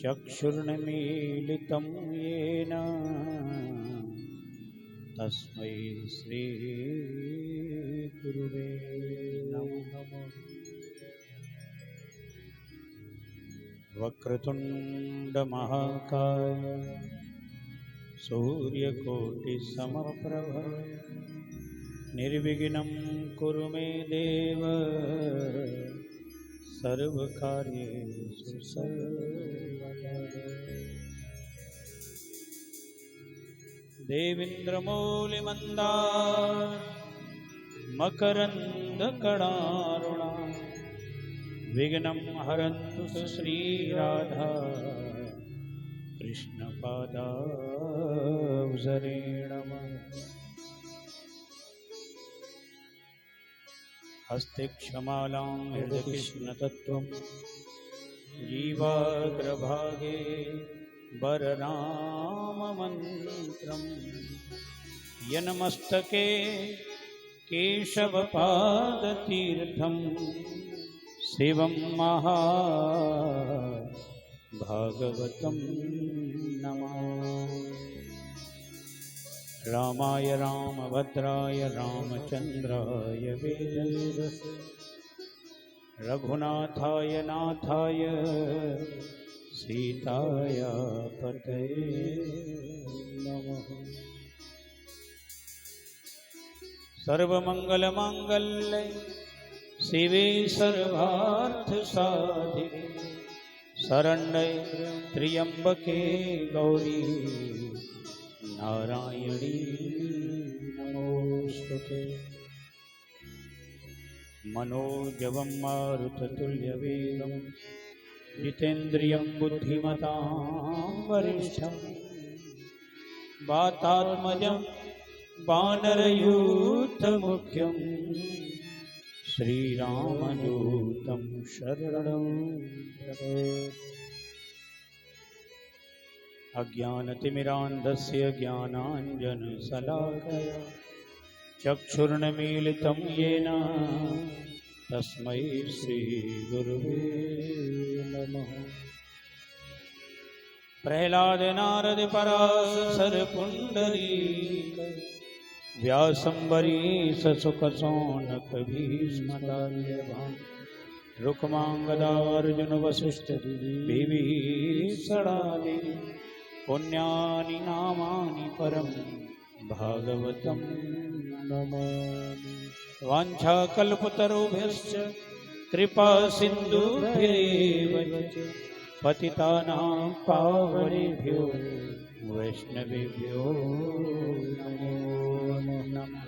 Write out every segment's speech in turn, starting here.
चक्षुर्न्मीलितं येन तस्मै श्रीगुरुवे नमः। वक्रतुण्डमहाकाय सूर्यकोटिसमप्रभ निर्विघ्नं कुरु मे देव सर्वकार्येषु सर्वदा। देवेन्द्रमौलिमन्दार मकरन्दकणारुणा विघ्नं हरन्तु श्रीराधा कृष्णपादाब्जरे नमः। हस्ते क्षमालां हृदयकृष्णतत्त्वं जीवाग्रभागे वरनाममन्त्रं यन्मस्तके केशवपादतीर्थं शिवं महाभागवतं नमामि। रामाय रामभद्राय रामचन्द्राय वेदसे रघुनाथाय नाथाय सीताय पतये नमः। सर्वमंगलमांगल्ये शिवे सर्वार्थसाधिके शरण्ये त्र्यंबके गौरी नारायणी नमोस्तुते। मनोजवं मारुततुल्यवेगं जितेन्द्रियं बुद्धिमतां वरिष्ठं वातात्मजं वानरयूथमुख्यं श्रीरामदूतं शरणं प्रपद्ये। अज्ञानतिमिरान्धस्य ज्ञानाञ्जनशलाकया चक्षुर्न्मीलितं येन तस्मै श्रीगुरुवे नमः। प्रह्लाद नारद पराशर पुण्डरीक व्यासं वरीश शुक शौनक भीष्मदार्यभान् रुक्माङ्गदार्जुन वसिष्ठ विभीषणादि पुण्यानि नामानि परं भागवतं नमामि। वाञ्छाकल्पतरुभ्यश्च कृपा सिन्धुभ्येव च पतितानां पावनेभ्यो वैष्णवेभ्यो नमो नमः।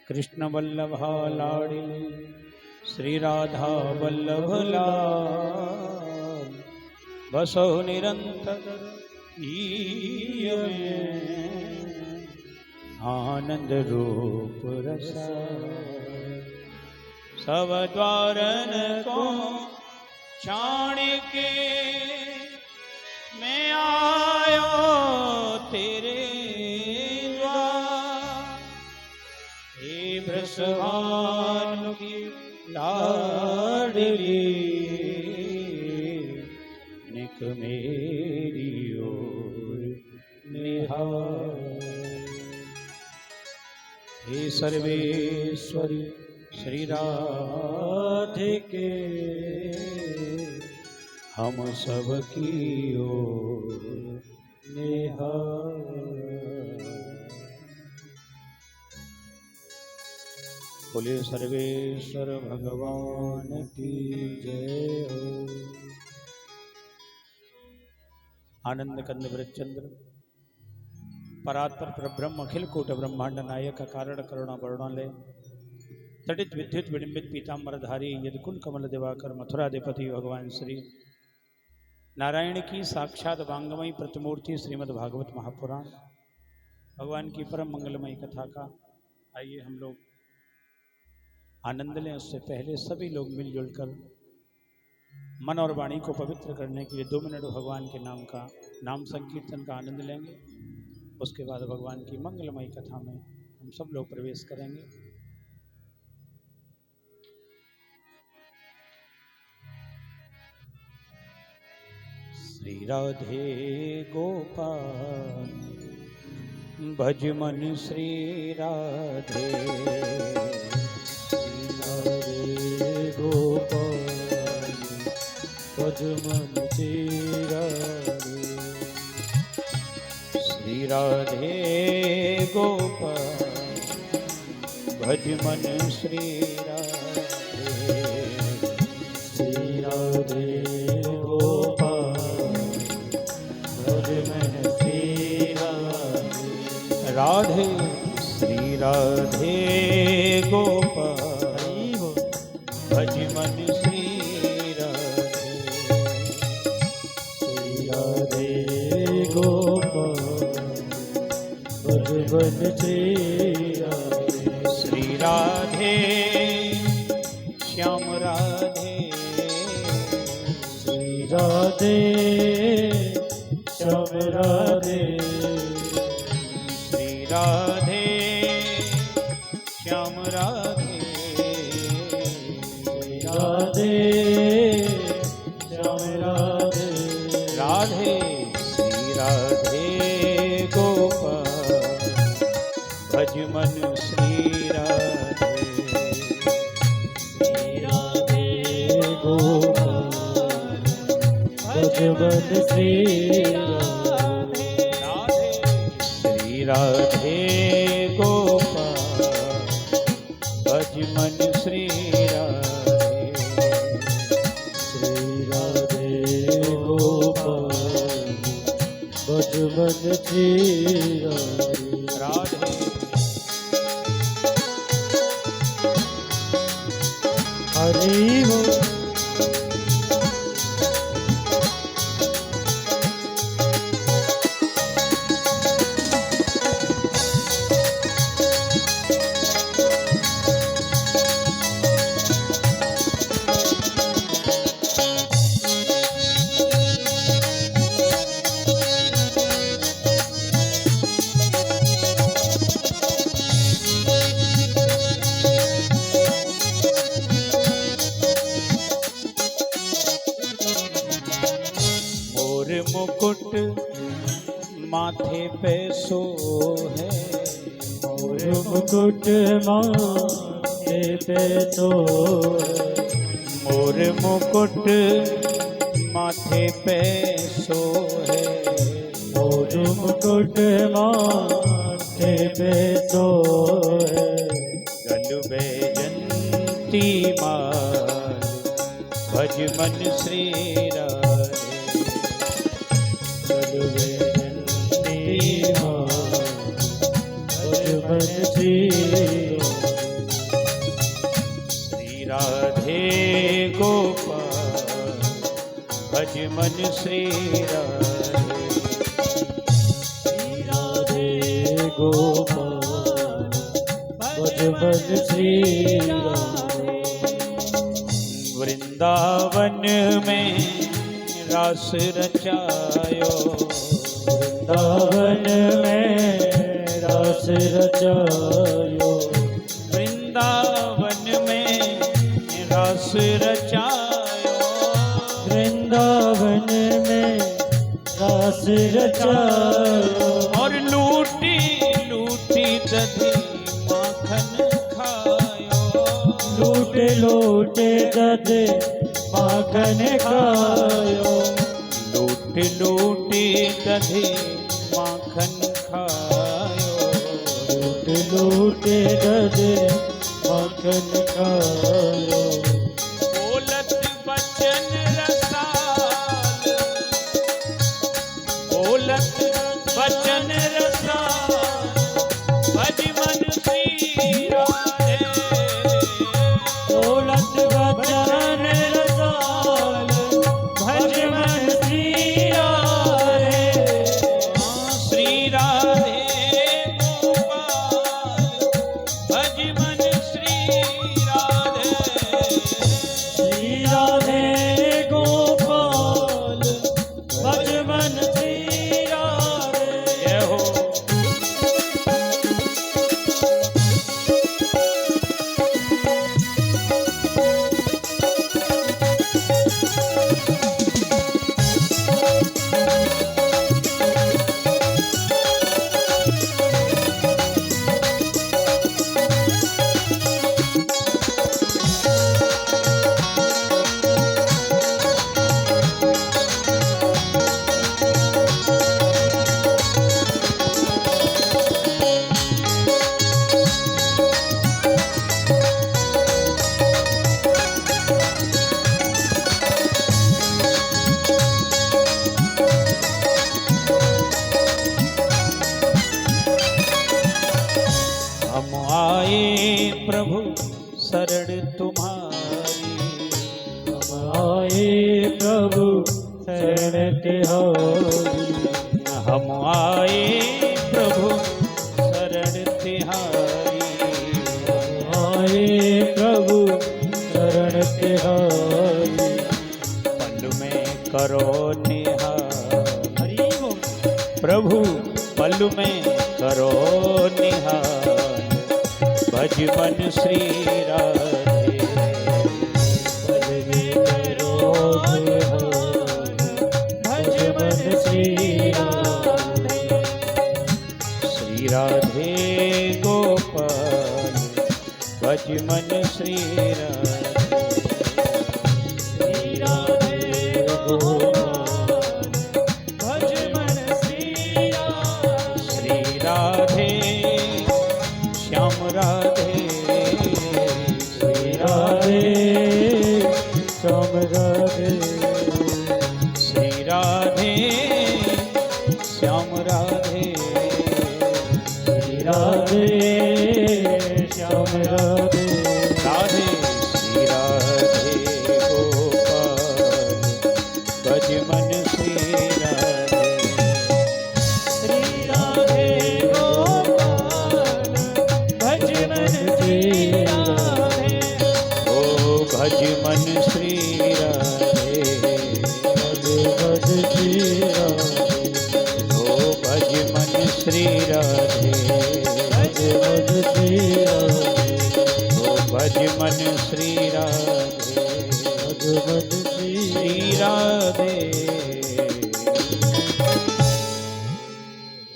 कृष्णवल्लभा लाडिले श्री राधा वल्लभ लाल बसो निरंतर ईय में आनंद रूप रसा। सब द्वारन को छाण के मैं आयो तेरे द्वार। हे ब्रजभान की लाडली निक मेरी ओर निहार। हे सर्वेश्वरी श्री राधिके हम सब की ओर निहार। बोले सर्वेश्वर भगवान की जय हो। आनंद कंद वृतचंद्र परात्पर परब्रह्म अखिल कोट ब्रह्मांड नायक कारण करुणा वर्णालय तटित विद्युत विडंबित पीताम्बरधारी यदकुल कमल दिवाकर मथुराधिपति भगवान श्री नारायण की साक्षात वांगमयी प्रतिमूर्ति श्रीमद् भागवत महापुराण भगवान की परम मंगलमयी कथा का आइए हम लोग आनंद लें। उससे पहले सभी लोग मिलजुल कर मन और वाणी को पवित्र करने के लिए 2 मिनट भगवान के नाम संकीर्तन का आनंद लेंगे। उसके बाद भगवान की मंगलमयी कथा में हम सब लोग प्रवेश करेंगे। श्री राधे गोपाल भज मन श्री राधे। श्री राधे गोपाल भज मन श्री राधे। श्री राधे गोपाल भज मन श्री राधे। श्री राधे गोपाल भज मन श्री राधे। राधे श्री राधे गोपाल भज मन श्री राधे। श्री राधे गोपाल भज मन श्री राधे। श्री राधे श्याम राधे। श्री राधे श्याम राधे। श्री राधे श्याम राधे। राधे श्याम राधे। राधे श्री राधे गोपाल भज मन श्री राधे। श्री राधे गोपाल भज मन श्री राधे। राधे श्री राधे गोपाल भज मन श्री राधे। श्री राधे गोपाल भज मन श्री राधे। राधे हरि बोल। मोर मुकुट माथे पे सो है। मोर मुकुट माथे पे तो मोर मुकुट माथे पे सो है। मोर मुकुट माथे पे तो गल बैजंती माल भज मन श्री राधे। श्री राधे गोपाल भज मन श्री राधे। श्री राधे गोपाल भज मन श्री राधे। वृंदावन में रास रचायो। वृंदावन में रास रचायो। वृंदावन में रास रचायो। वृंदावन में रास रचायो। और लूटी लूटी दधी माखन खायो। लूटे लूटे दध माखन खायो। लूट लूटी दधी माखन खायो। लूट लूटे दध माखन खायो। बोलत बचन रसाल। बोलत बचन रसाल भज मन श्री राधे। बोलत बचन रसाल भज मन श्री राधे। श्री राधे गोपाल भज मन श्री राधे। में करो निहाल। हरि बोल। प्रभु पल में करो निहाल। भज मन श्री राधे। पल में करो निहाल। भज मन श्री राधे। श्री राधे गोपाल भज मन श्री राधे। श्री राधे गोपाल भज मन श्री राधे। श्री राधे श्याम राधे। श्री राधे श्याम राधे। श्री राधे श्याम राधे। श्री राधे श्याम राधे। राधे श्री राधे गोपाल भज मन श्री राधे। श्री राधे गोपाल भज मन श्री राधे। ओ भज मन श्री राधे। भज भज श्री राधे। ओ भज मन श्री राधे। भज भज श्री राधे। ओ भज मन श्री राधे। भज भज श्री श्री राधे।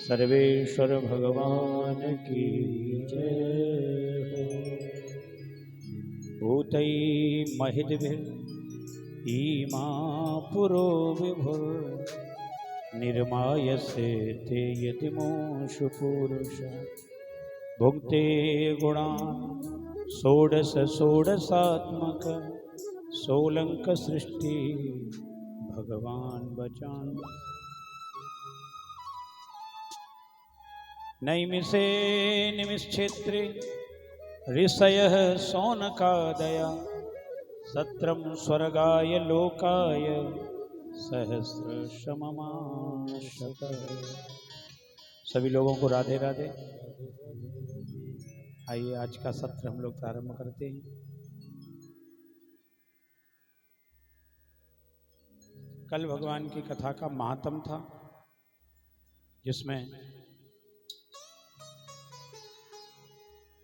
सर्वेश्वर भगवान की जय हो। भूतै महिद्भिर् ईमा पुरो विभुर् निर्मायसे ते यतिमोषु पुरुष भुङ्क्ते गुणान् षोडश षोडशात्मक सोलंक सृष्टि भगवान बचान। नैमिषे निमिषक्षेत्रे ऋषयः शौनकादया सत्रं स्वर्गाय लोकाय सहस्रशममाशत। सभी लोगों को राधे राधे। आइए आज का सत्र हम लोग प्रारंभ करते हैं। कल भगवान की कथा का महात्म था जिसमें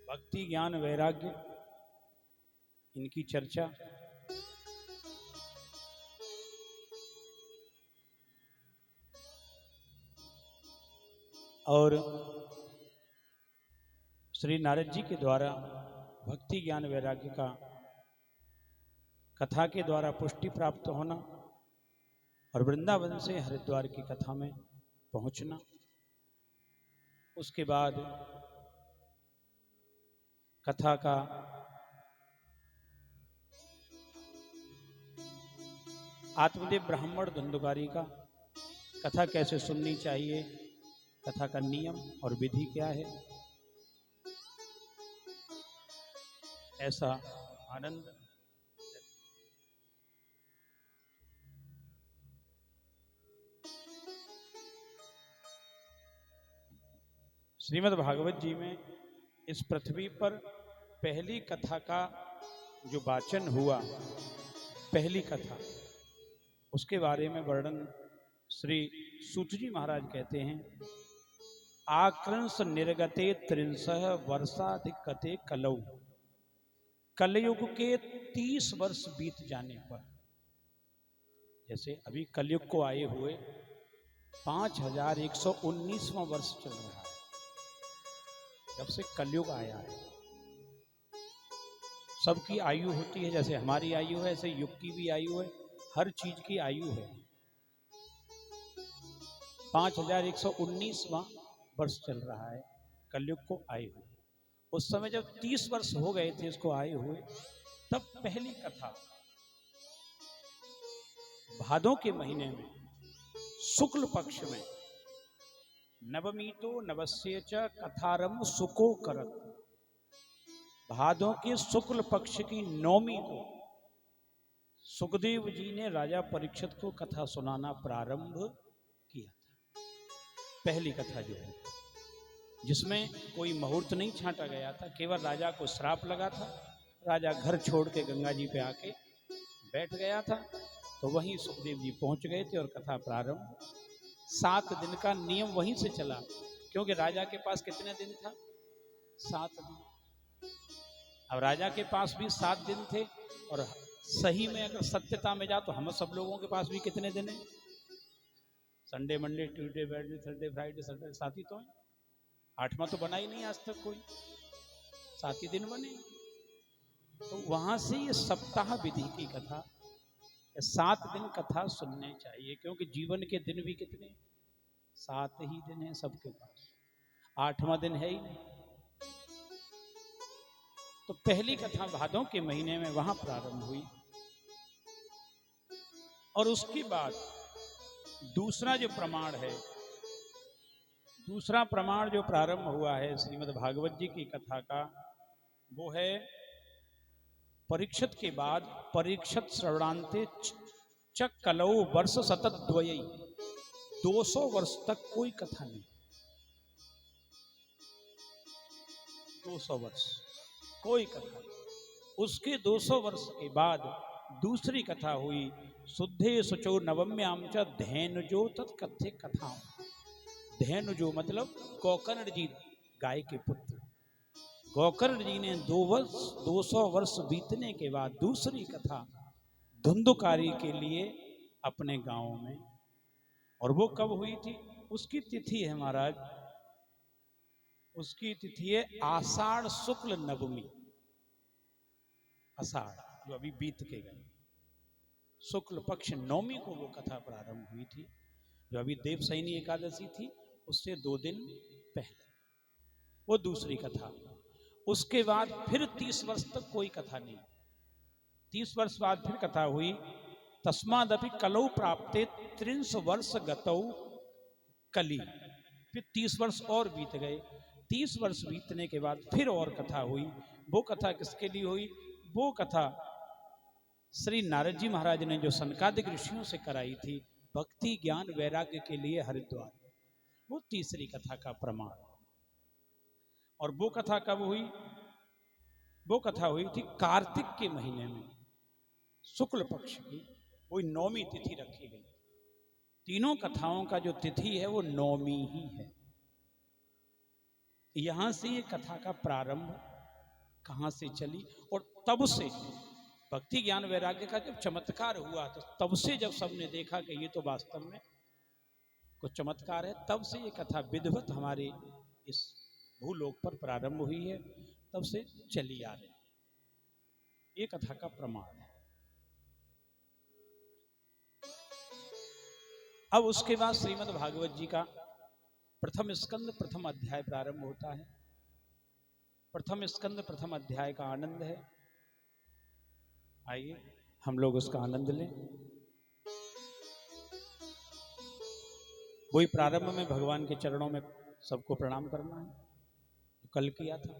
भक्ति ज्ञान वैराग्य इनकी चर्चा और श्री नारद जी के द्वारा भक्ति ज्ञान वैराग्य का कथा के द्वारा पुष्टि प्राप्त होना और वृंदावन से हरिद्वार की कथा में पहुंचना। उसके बाद कथा का आत्मदेव ब्राह्मण धुंधुकारी का कथा कैसे सुननी चाहिए, कथा का नियम और विधि क्या है, ऐसा आनंद श्रीमद् भागवत जी में इस पृथ्वी पर पहली कथा का जो वाचन हुआ, पहली कथा, उसके बारे में वर्णन श्री सूत जी महाराज कहते हैं। आक्रंस निर्गते त्रिंसः वर्षाधिकते कलौ। कलयुग के 30 वर्ष बीत जाने पर, जैसे अभी कलयुग को आए हुए 5119वां वर्ष चल रहा है जब से कलयुग आया है। सबकी आयु होती है, जैसे हमारी आयु है ऐसे युग की भी आयु है, हर चीज की आयु है। 5119वां वर्ष चल रहा है कलयुग को आए हुए। उस समय जब 30 वर्ष हो गए थे इसको आए हुए, तब पहली कथा भादों के महीने में शुक्ल पक्ष में नवमीतो नवस्य च कथारंभ सुको करत। भादों के शुक्ल पक्ष की नौमी को सुखदेव जी ने राजा परीक्षित को कथा सुनाना प्रारंभ किया था। पहली कथा जो है जिसमें कोई मुहूर्त नहीं छांटा गया था, केवल राजा को श्राप लगा था। राजा घर छोड़ के गंगा जी पे आके बैठ गया था, तो तो वहीं सुखदेव जी पहुंच गए थे और कथा प्रारंभ। 7 दिन का नियम वहीं से चला, क्योंकि राजा के पास कितने दिन था? 7 दिन। अब राजा के पास भी 7 दिन थे, और सही में अगर सत्यता में जा तो हम सब लोगों के पास भी कितने दिन है? Sunday, Monday, Tuesday, Wednesday, Thursday, Friday, Saturday, 7 ही तो है। 8वां तो बना ही नहीं आज तक कोई, 7 ही दिन बने। तो वहां से ये सप्ताह विधि की कथा, 7 दिन कथा सुनने चाहिए, क्योंकि जीवन के दिन भी कितने? 7 ही दिन है सबके पास, 8वां दिन है ही नहीं। तो पहली कथा भादों के महीने में वहां प्रारंभ हुई, और उसके बाद दूसरा जो प्रमाण है, दूसरा प्रमाण जो प्रारंभ हुआ है श्रीमद् भागवत जी की कथा का, वो है परीक्षित के बाद परीक्षित श्रवणांते च कलौ वर्ष शतद्वयी, 200 वर्ष तक कोई कथा नहीं, 200 वर्ष कोई कथा नहीं। उसके 200 वर्ष के बाद दूसरी कथा हुई, शुद्धे शुचो नवम्याम च धेनुजो तत्कथ्य कथाओं। धेनुजो मतलब गोकर्ण जी, गाय के पुत्र गोकर्ण जी ने 200 वर्ष बीतने के बाद दूसरी कथा धुंधुकारी के लिए अपने गांव में, और वो कब हुई थी? उसकी तिथि है महाराज, उसकी तिथि है आषाढ़ शुक्ल नवमी, आषाढ़ जो अभी बीत के गए, शुक्ल पक्ष नवमी को वो कथा प्रारंभ हुई थी, जो अभी देवसैनी एकादशी थी उससे 2 दिन पहले वो दूसरी कथा। उसके बाद फिर 30 वर्ष तक कोई कथा नहीं, 30 वर्ष बाद फिर कथा हुई, तस्मादपि कलौ प्राप्ते 30 वर्ष गतौ कली। फिर 30 वर्ष और बीत गए, 30 वर्ष बीतने के बाद फिर और कथा हुई। वो कथा किसके लिए हुई? वो कथा श्री नारद जी महाराज ने जो सनकादिक ऋषियों से कराई थी, भक्ति ज्ञान वैराग्य के लिए हरिद्वार, वो तीसरी कथा का प्रमाण। और वो कथा कब हुई? वो कथा हुई थी कार्तिक के महीने में, शुक्ल पक्ष की वही 9वीं तिथि रखी गई। तीनों कथाओं का जो तिथि है वो 9वीं ही है। यहां से ये कथा का प्रारंभ कहां से चली, और तब से भक्ति ज्ञान वैराग्य का जब चमत्कार हुआ, तो तब से जब सबने देखा कि ये तो वास्तव में कुछ चमत्कार है, तब से ये कथा विधिवत हमारे इस भूलोक पर प्रारंभ हुई है, तब से चली आ रही है। ये कथा का प्रमाण है। अब उसके बाद श्रीमद् भागवत जी का प्रथम स्कंद प्रथम अध्याय प्रारंभ होता है। प्रथम स्कंद प्रथम अध्याय का आनंद है, आइए हम लोग उसका आनंद लें। वही प्रारंभ में भगवान के चरणों में सबको प्रणाम करना है, जो कल किया था,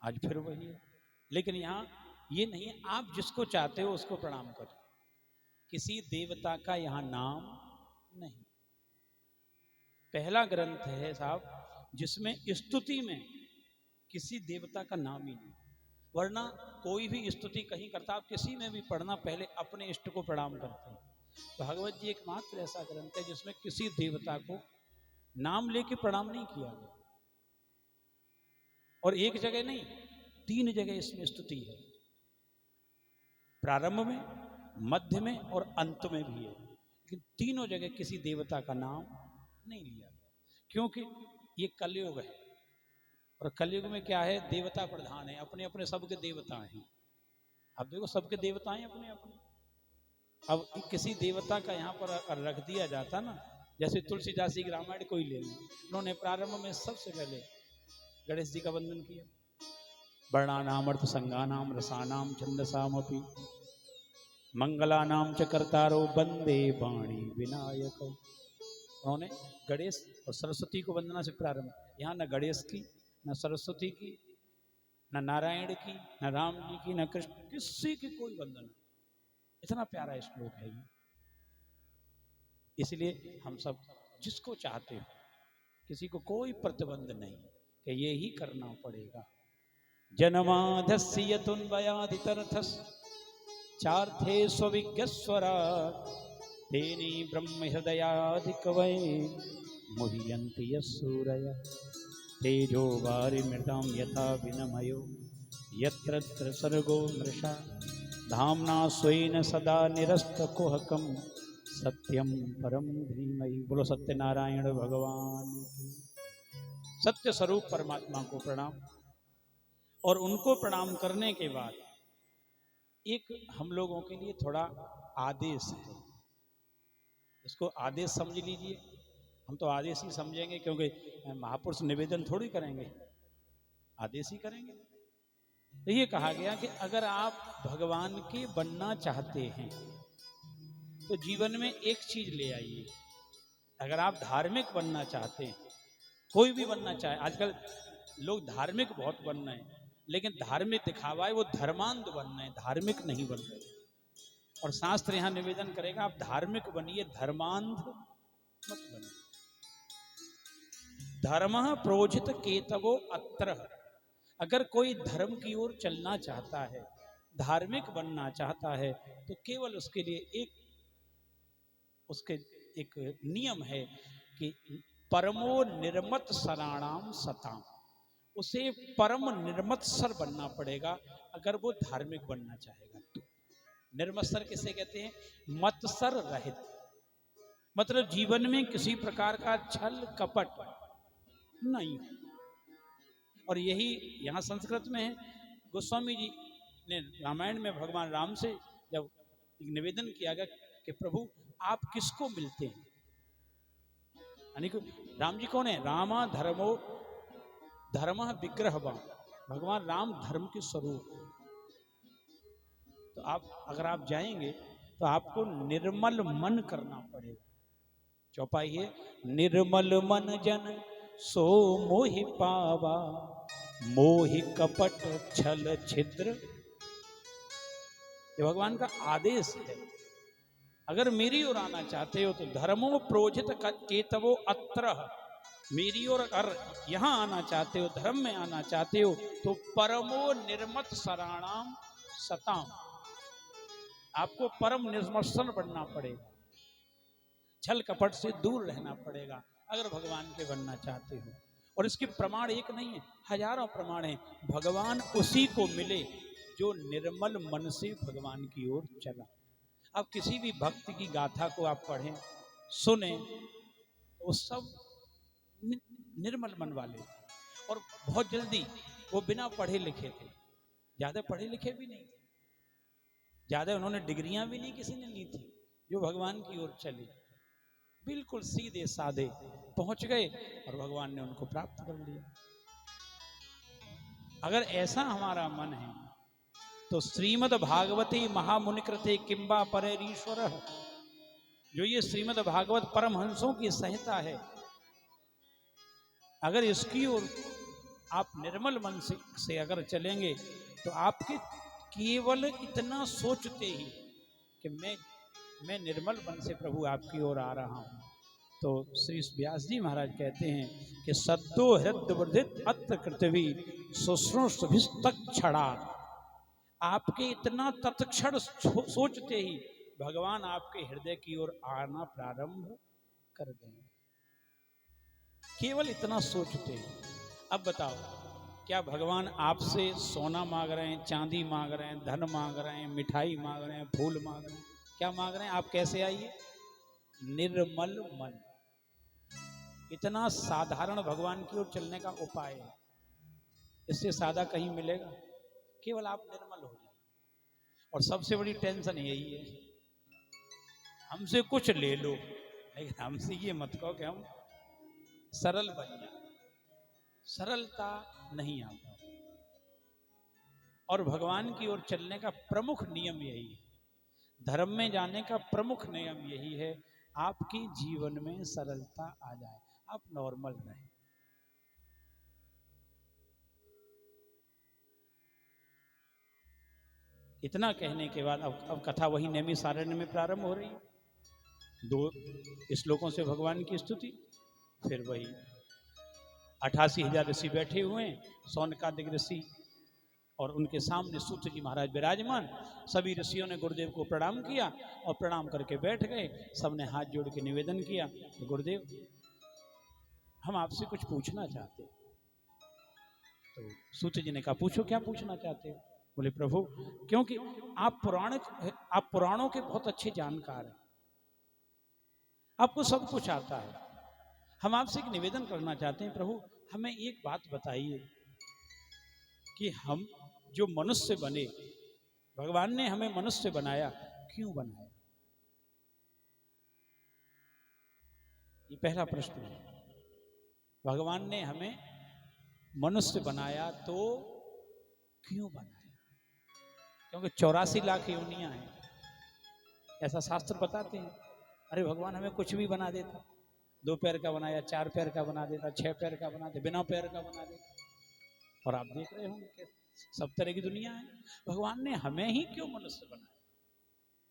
आज फिर वही है। लेकिन यहाँ ये नहीं, आप जिसको चाहते हो उसको प्रणाम करो, किसी देवता का यहाँ नाम नहीं। पहला ग्रंथ है साहब जिसमें स्तुति में किसी देवता का नाम ही नहीं, वरना कोई भी स्तुति कहीं करता, आप किसी में भी पढ़ना पहले अपने इष्ट को प्रणाम करते हैं। भागवत जी एकमात्र ऐसा ग्रंथ है जिसमें किसी देवता को नाम लेके प्रणाम नहीं किया गया, और एक जगह नहीं 3 जगह इसमें स्तुति है, प्रारंभ में, मध्य में और अंत में भी है, लेकिन तीनों जगह किसी देवता का नाम नहीं लिया गया, क्योंकि ये कलयुग है, और कलयुग में क्या है, देवता प्रधान है, अपने अपने सबके देवता हैं। अब देखो सबके देवता हैं अपने अपने। अब किसी देवता का यहाँ पर रख दिया जाता ना, जैसे तुलसीदास जी की रामायण कोई ले लें, उन्होंने प्रारंभ में सबसे पहले गणेश जी का वंदन किया, वर्णानाम अर्थ संगानाम रसानाम छंदसामपि मंगलानाम च कर्तारो वंदे वाणी विनायक। उन्होंने गणेश और सरस्वती को वंदना से प्रारंभ, यहाँ न गणेश की, न सरस्वती की, न नारायण की, न राम जी की, न कृष्ण, किसी की कोई वंदना। इतना प्यारा श्लोक है ये। इसलिए हम सब जिसको चाहते हो, किसी को कोई प्रतिबंध नहीं कि ये ही करना पड़ेगा। जन्माधस्य तुन्वयादितरथस् चार थे स्वविज्ञस्वरा तेनी ब्रह्म हृदयादिकवै मुह्यन्ति यस्सूरय तेजो वारिमृतां यथा विनमयो यत्र तत्र सर्गो मृषा धाम्ना स्वेन सदा निरस्तकुहकं सत्यम परम धीमहि। बोलो सत्यनारायण भगवान की। सत्य स्वरूप परमात्मा को प्रणाम। और उनको प्रणाम करने के बाद एक हम लोगों के लिए थोड़ा आदेश है, इसको आदेश समझ लीजिए। हम तो आदेश ही समझेंगे, क्योंकि महापुरुष निवेदन थोड़ी करेंगे, आदेश ही करेंगे। तो ये कहा गया कि अगर आप भगवान के बनना चाहते हैं तो जीवन में एक चीज ले आइए। अगर आप धार्मिक बनना चाहते हैं, कोई भी बनना चाहे, आजकल लोग धार्मिक बहुत बन रहे हैं, लेकिन धार्मिक दिखावा है, वो धर्मांध बन रहे हैं, धार्मिक नहीं बन रहे। और शास्त्र यहां निवेदन करेगा आप धार्मिक बनिए, धर्मांध मत बनिए। धर्म प्रोजित केतवो अत्र। अगर कोई धर्म की ओर चलना चाहता है, धार्मिक बनना चाहता है, तो केवल उसके लिए उसके एक नियम है कि परमो निर्मत सराणाम सताम। उसे परम निर्मत्सर बनना पड़ेगा अगर वो धार्मिक बनना चाहेगा तो। निर्मत्सर किसे कहते हैं? मत्सर रहित, मतलब जीवन में किसी प्रकार का छल कपट नहीं। और यही यहाँ संस्कृत में है। गोस्वामी जी ने रामायण में भगवान राम से जब निवेदन किया गया कि प्रभु आप किसको मिलते हैं, यानी कि राम जी कौन है? रामा धर्मो धर्म विग्रहवान। भगवान राम धर्म के स्वरूप। तो आप अगर आप जाएंगे तो आपको निर्मल मन करना पड़ेगा। चौपाई है, निर्मल मन जन सो मोहि पावा, मोहि कपट छल छिद्र। ये भगवान का आदेश है। अगर मेरी ओर आना चाहते हो तो धर्मो प्रोजित केतवो अत्र। मेरी ओर अगर यहां आना चाहते हो, धर्म में आना चाहते हो, तो परमो निर्मत सराणाम सताम। आपको परम निर्मत्सर बनना पड़ेगा, छल कपट से दूर रहना पड़ेगा अगर भगवान के बनना चाहते हो। और इसके प्रमाण एक नहीं है, हजारों प्रमाण हैं। भगवान उसी को मिले जो निर्मल मन से भगवान की ओर चला। अब किसी भी भक्त की गाथा को आप पढ़ें, सुने, तो सब निर्मल मन वाले थे। और बहुत जल्दी वो बिना पढ़े लिखे थे, ज्यादा पढ़े लिखे भी नहीं थे, ज्यादा उन्होंने डिग्रियां भी नहीं किसी ने ली थी। जो भगवान की ओर चले, बिल्कुल सीधे साधे पहुंच गए और भगवान ने उनको प्राप्त कर लिया। अगर ऐसा हमारा मन है तो श्रीमद् भागवती महामुनि कृते किंबा परेरीश्वर। जो ये श्रीमद् भागवत परमहंसों की संहिता है, अगर इसकी ओर आप निर्मल मन से अगर चलेंगे तो आपके केवल इतना सोचते ही कि मैं निर्मल मन से प्रभु आपकी ओर आ रहा हूं, तो श्री व्यास जी महाराज कहते हैं कि सद्दो हृदय वर्धित अत्र कृतवी शुश्रूषभिस्तक्षणा। आपके इतना तत्क्षण सोचते ही भगवान आपके हृदय की ओर आना प्रारंभ कर गए, केवल इतना सोचते ही। अब बताओ, क्या भगवान आपसे सोना मांग रहे हैं, चांदी मांग रहे हैं, धन मांग रहे हैं, मिठाई मांग रहे हैं, फूल मांग रहे हैं? क्या मांग रहे हैं? आप कैसे आइए? निर्मल मन। इतना साधारण भगवान की ओर चलने का उपाय है, इससे सादा कहीं मिलेगा? केवल आप निर्मल हो जाए। और सबसे बड़ी टेंशन यही है, हमसे कुछ ले लो, लेकिन हमसे ये मत कहो कि हम सरल बन जाए। सरलता नहीं आता। और भगवान की ओर चलने का प्रमुख नियम यही है, धर्म में जाने का प्रमुख नियम यही है, आपके जीवन में सरलता आ जाए, आप नॉर्मल रहें। इतना कहने के बाद अब कथा वही नैमिषारण्य में प्रारंभ हो रही है। 2 श्लोकों से भगवान की स्तुति, फिर वही 88,000 ऋषि बैठे हुए हैं। सौनकादिक ऋषि और उनके सामने सूत जी महाराज विराजमान। सभी ऋषियों ने गुरुदेव को प्रणाम किया और प्रणाम करके बैठ गए। सबने हाथ जोड़ के निवेदन किया, गुरुदेव हम आपसे कुछ पूछना चाहते हैं। तो सूत जी ने कहा, पूछो, क्या पूछना चाहते हो? बोले, प्रभु क्योंकि आप पुराणों के बहुत अच्छे जानकार हैं, आपको सब कुछ आता है। हम आपसे एक निवेदन करना चाहते हैं, प्रभु हमें एक बात बताइए कि हम जो मनुष्य बने, भगवान ने हमें मनुष्य बनाया, क्यों बनाया? ये पहला प्रश्न है। भगवान ने हमें मनुष्य बनाया तो क्यों बनाया? क्योंकि 84 लाख योनियां हैं, ऐसा शास्त्र बताते हैं। अरे भगवान हमें कुछ भी बना देता, 2 पैर का बनाया, 4 पैर का बना देता, 6 पैर का बना देता, बिना पैर का बना देता। और आप देख रहे होंगे कि सब तरह की दुनिया है। भगवान ने हमें ही क्यों मनुष्य बनाया?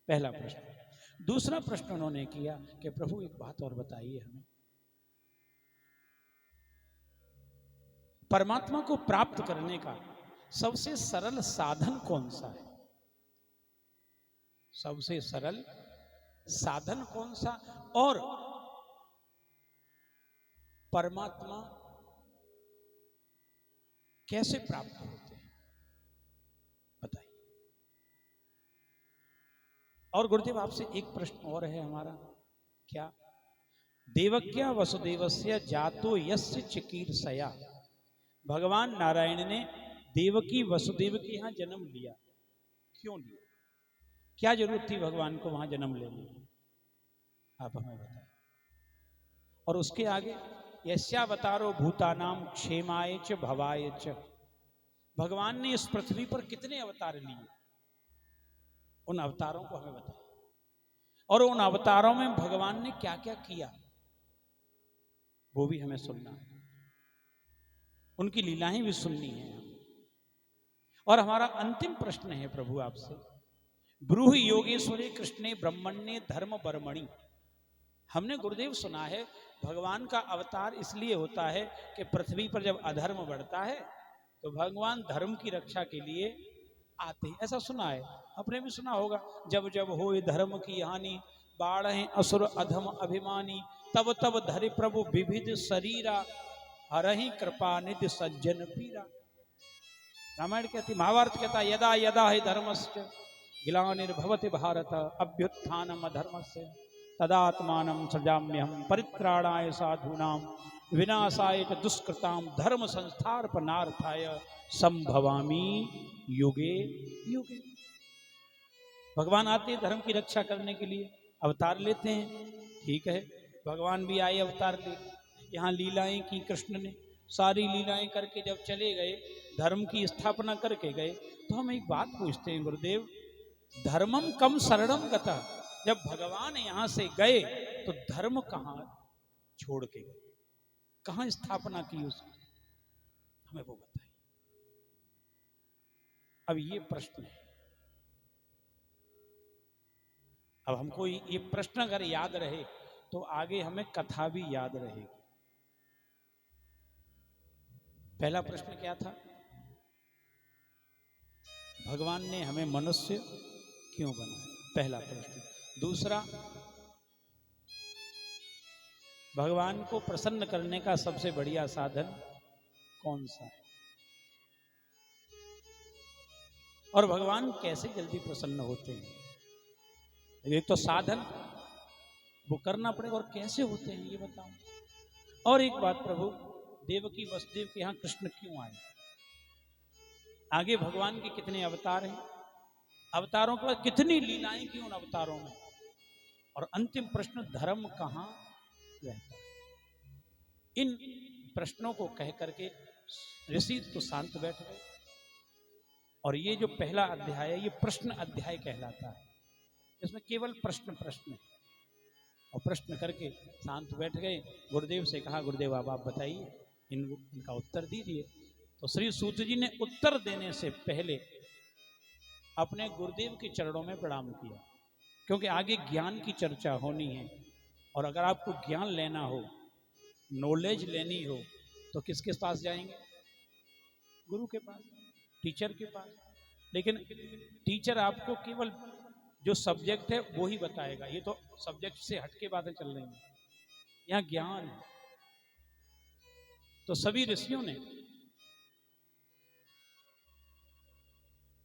पहला प्रश्न। दूसरा प्रश्न उन्होंने किया कि प्रभु एक बात और बताइए हमें, परमात्मा को प्राप्त करने का सबसे सरल साधन कौन सा है? सबसे सरल साधन कौन सा, और परमात्मा कैसे प्राप्त होते हैं, बताइए। और गुरुदेव आपसे एक प्रश्न और है हमारा, क्या? देवक्या वसुदेवस्य जातो यस्य चिकीर्षया। भगवान नारायण ने देवकी वसुदेव के यहां जन्म लिया, क्यों लिया? क्या जरूरत थी भगवान को वहां जन्म लेने की? आप हमें बताएं। और उसके आगे, यस्यावतारो भूतानाम क्षेमाय च भवाय च। भगवान ने इस पृथ्वी पर कितने अवतार लिए, उन अवतारों को हमें बताएं। और उन अवतारों में भगवान ने क्या क्या किया, वो भी हमें सुनना है, उनकी लीलाएं भी सुननी है। और हमारा अंतिम प्रश्न है प्रभु आपसे, ब्रूहि योगेश्वरे कृष्णे ब्रह्मण्ये धर्म बर्मणि। हमने गुरुदेव सुना है भगवान का अवतार इसलिए होता है कि पृथ्वी पर जब अधर्म बढ़ता है तो भगवान धर्म की रक्षा के लिए आते हैं, ऐसा सुना है। आपने भी सुना होगा, जब जब होए धर्म की हानि, बाढ़े असुर अधम अभिमानी, तब तब धरि प्रभु विविध शरीरा, हरहि कृपा निधि सज्जन पीरा। रामायण कहती, महाभारत कहता, यदा यदा हि धर्मस्य ग्लानिर्भवति भारत अभ्युत्थानम अधर्मस्य तदात्मानं सृजाम्यहं परित्राणाय साधूनां विनाशाय च दुष्कृतां धर्म संस्थापनार्थाय संभवामि युगे युगे। भगवान आते हैं धर्म की रक्षा करने के लिए, अवतार लेते हैं, ठीक है, भगवान भी आए अवतार ले, यहाँ लीलाएं की कृष्ण ने, सारी लीलाएं करके जब चले गए, धर्म की स्थापना करके गए, तो हम एक बात पूछते हैं गुरुदेव, धर्मम कम शरणम गता। जब भगवान यहां से गए तो धर्म कहां छोड़ के गए, कहां स्थापना की उसकी, हमें वो बताइए। अब ये प्रश्न है, अब हमको ये प्रश्न अगर याद रहे तो आगे हमें कथा भी याद रहेगी। पहला प्रश्न क्या था? भगवान ने हमें मनुष्य क्यों बनाया, पहला प्रश्न। दूसरा, भगवान को प्रसन्न करने का सबसे बढ़िया साधन कौन सा है, और भगवान कैसे जल्दी प्रसन्न होते हैं। एक तो साधन वो करना पड़ेगा, और कैसे होते हैं ये बताओ। और एक बात प्रभु, देवकी वसुदेव के यहां कृष्ण क्यों आए, आगे भगवान के कितने अवतार हैं, अवतारों के बाद कितनी लीलाएं की उन अवतारों में, और अंतिम प्रश्न, धर्म कहां रहता है। इन प्रश्नों को कह करके ऋषि तो शांत बैठ गए, और ये जो पहला अध्याय है ये प्रश्न अध्याय कहलाता है, इसमें केवल प्रश्न प्रश्न है, और प्रश्न करके शांत बैठ गए। गुरुदेव से कहा, गुरुदेव अब आप बताइए, इनका उत्तर दीजिए। तो श्री सूत जी ने उत्तर देने से पहले अपने गुरुदेव के चरणों में प्रणाम किया, क्योंकि आगे ज्ञान की चर्चा होनी है, और अगर आपको ज्ञान लेना हो, नॉलेज लेनी हो, तो किसके पास जाएंगे? गुरु के पास, टीचर के पास। लेकिन टीचर आपको केवल जो सब्जेक्ट है वो ही बताएगा। ये तो सब्जेक्ट से हटके बातें चल रही हैं, यहाँ ज्ञान है। तो सभी ऋषियों ने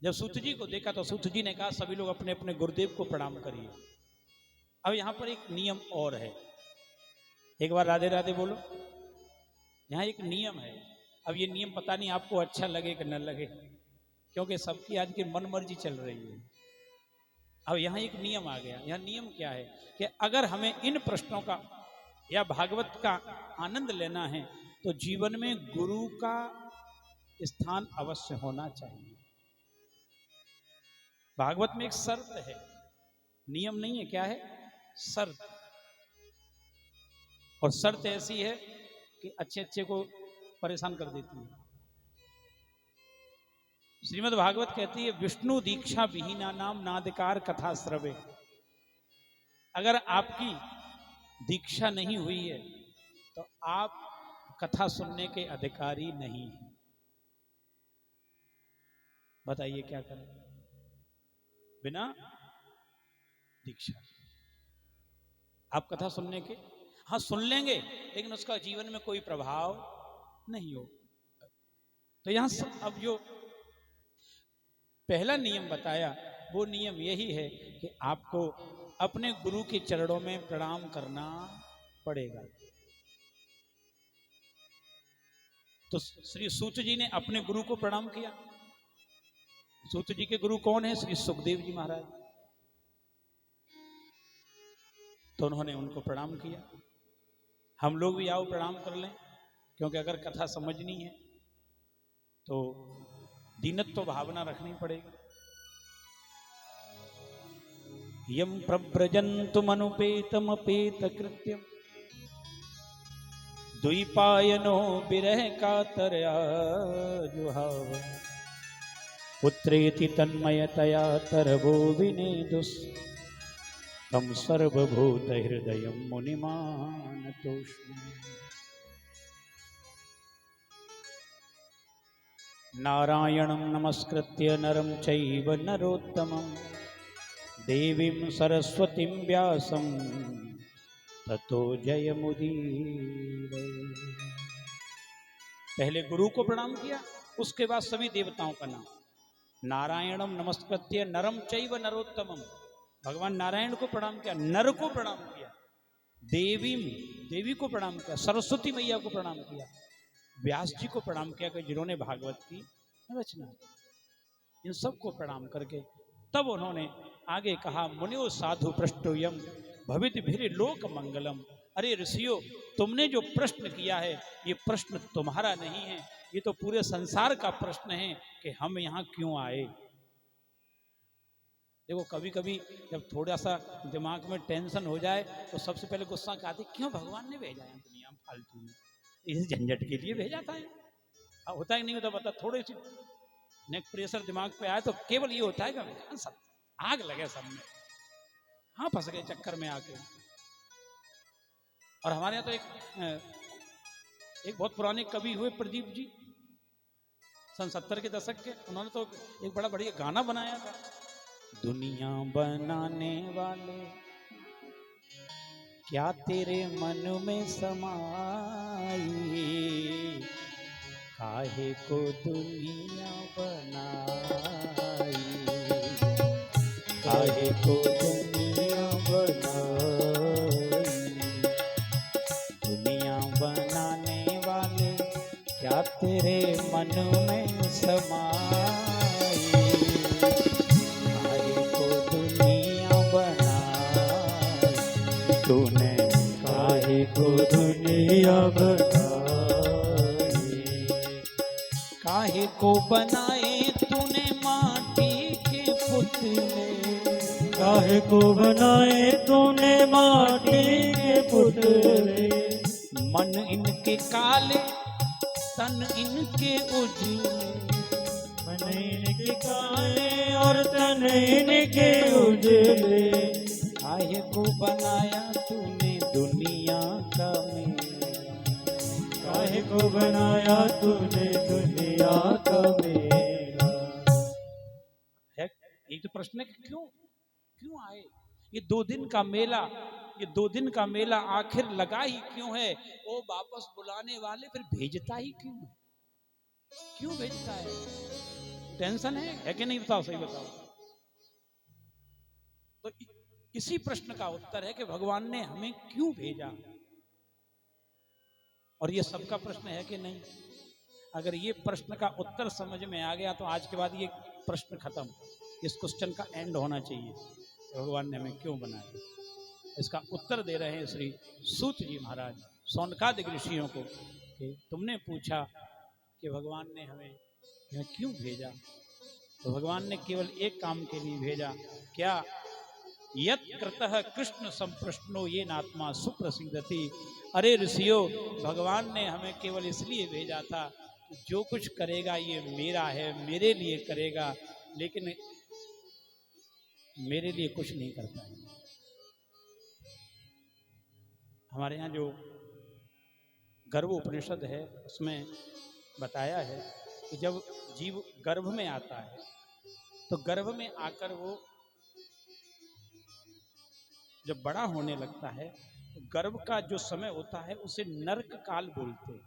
जब सूत जी को देखा तो सूत जी ने कहा सभी लोग अपने अपने गुरुदेव को प्रणाम करिए। अब यहां पर एक नियम और है, एक बार राधे राधे बोलो। यहाँ एक नियम है। अब ये नियम पता नहीं आपको अच्छा लगे कि न लगे, क्योंकि सबकी आज की मन मर्जी चल रही है। अब यहाँ एक नियम आ गया। यहाँ नियम क्या है कि अगर हमें इन प्रश्नों का या भागवत का आनंद लेना है तो जीवन में गुरु का स्थान अवश्य होना चाहिए। भागवत में एक शर्त है, नियम नहीं है, क्या है? शर्त। और शर्त ऐसी है कि अच्छे अच्छे को परेशान कर देती है। श्रीमद् भागवत कहती है विष्णु दीक्षा विहीना नाम नादिकार कथा श्रवे। अगर आपकी दीक्षा नहीं हुई है तो आप कथा सुनने के अधिकारी नहीं हैं। बताइए क्या करें बिना दीक्षा? आप कथा सुनने के, हाँ सुन लेंगे, लेकिन उसका जीवन में कोई प्रभाव नहीं हो। तो यहां अब जो पहला नियम बताया वो नियम यही है कि आपको अपने गुरु के चरणों में प्रणाम करना पड़ेगा। तो श्री सूत जी ने अपने गुरु को प्रणाम किया। सूत जी के गुरु कौन है? श्री सुखदेव जी महाराज। तो उन्होंने उनको प्रणाम किया। हम लोग भी आओ प्रणाम कर लें, क्योंकि अगर कथा समझनी है तो दीनत्व भावना रखनी पड़ेगी। यम प्रव्रजन्तुमनुपेतमपेत कृत्यम द्वैपायनो विरह कातरया जुहाव पुत्रेति तन्मयतया तरवो विनेदुस् तम सर्वभूत हृदयं मुनिमानतोऽस्मि। नारायणं नमस्कृत्य नरं चैव नरोत्तमं देवीं सरस्वतीं व्यासं ततो जयमुदीरये। पहले गुरु को प्रणाम किया, उसके बाद सभी देवताओं का नाम। नारायणम नमस्कृत्य नरम चैव नरोत्तमम, भगवान नारायण को प्रणाम किया, नर को प्रणाम किया, देवी को प्रणाम किया, सरस्वती मैया को प्रणाम किया, व्यास जी को प्रणाम किया कि जिन्होंने भागवत की रचना की। इन सबको प्रणाम करके तब उन्होंने आगे कहा मुनियो साधु पृष्ठोयम भवित भीर लोक मंगलम। अरे ऋषियों, तुमने जो प्रश्न किया है ये प्रश्न तुम्हारा नहीं है, ये तो पूरे संसार का प्रश्न है कि हम यहाँ क्यों आए। देखो कभी कभी जब थोड़ा सा दिमाग में टेंशन हो जाए तो सबसे पहले गुस्सा आती, क्यों भगवान ने भेजा है दुनिया में फालतू में, इस झंझट के लिए भेजा था। होता ही नहीं होता, बता थोड़े सी नेक प्रेशर दिमाग पे आए तो केवल ये होता है कि सब आग लगे सब में, हाँ फंस गए चक्कर में आके। और हमारे यहाँ तो एक बहुत पुराने कवि हुए प्रदीप जी, सन 70 के दशक के, उन्होंने तो एक बड़ा बढ़िया गाना बनाया था। दुनिया बनाने वाले क्या तेरे मन में समाई, काहे को दुनिया बनाई, काहे को दुनिया बनाई। दुनिया बनाने वाले क्या तेरे मन में समाई, काहे को दुनिया बनाई। तूने काहे को दुनिया बनाई, काहे को बनाए तूने माटी के पुतले, काहे को बनाए तूने माटी के पुतले। मन इनके काले तन इनके उजले, मन इनके काले और तन इनके उजले। काहे को बनाया तूने दुनिया का मेला, काहे को बनाया तूने दुनिया का मेला। तो प्रश्न है कि क्यों क्यों आए? ये 2 दिन का मेला, ये 2 दिन का मेला आखिर लगा ही क्यों है? वो वापस बुलाने वाले फिर भेजता ही क्यों है? क्यों भेजता है? टेंशन है कि नहीं? बताओ, सही बताओ। तो इसी प्रश्न का उत्तर है कि भगवान ने हमें क्यों भेजा। और ये सबका प्रश्न है कि नहीं? अगर ये प्रश्न का उत्तर समझ में आ गया तो आज के बाद ये प्रश्न खत्म, इस क्वेश्चन का एंड होना चाहिए। भगवान ने हमें क्यों बनाया, इसका उत्तर दे रहे हैं श्री सूत जी महाराज सौनकादिक ऋषियों को कि तुमने पूछा कि भगवान ने हमें यहाँ क्यों भेजा, तो भगवान ने केवल एक काम के लिए भेजा। क्या? यत् कृतः कृष्ण संप्रश्नो ये नात्मा सुप्रसिद्धति। अरे ऋषियों, भगवान ने हमें केवल इसलिए भेजा था कि जो कुछ करेगा ये मेरा है, मेरे लिए करेगा, लेकिन मेरे लिए कुछ नहीं करता है। हमारे यहाँ जो गर्भ उपनिषद है उसमें बताया है कि जब जीव गर्भ में आता है तो गर्भ में आकर वो जब बड़ा होने लगता है तो गर्भ का जो समय होता है उसे नरक काल बोलते हैं।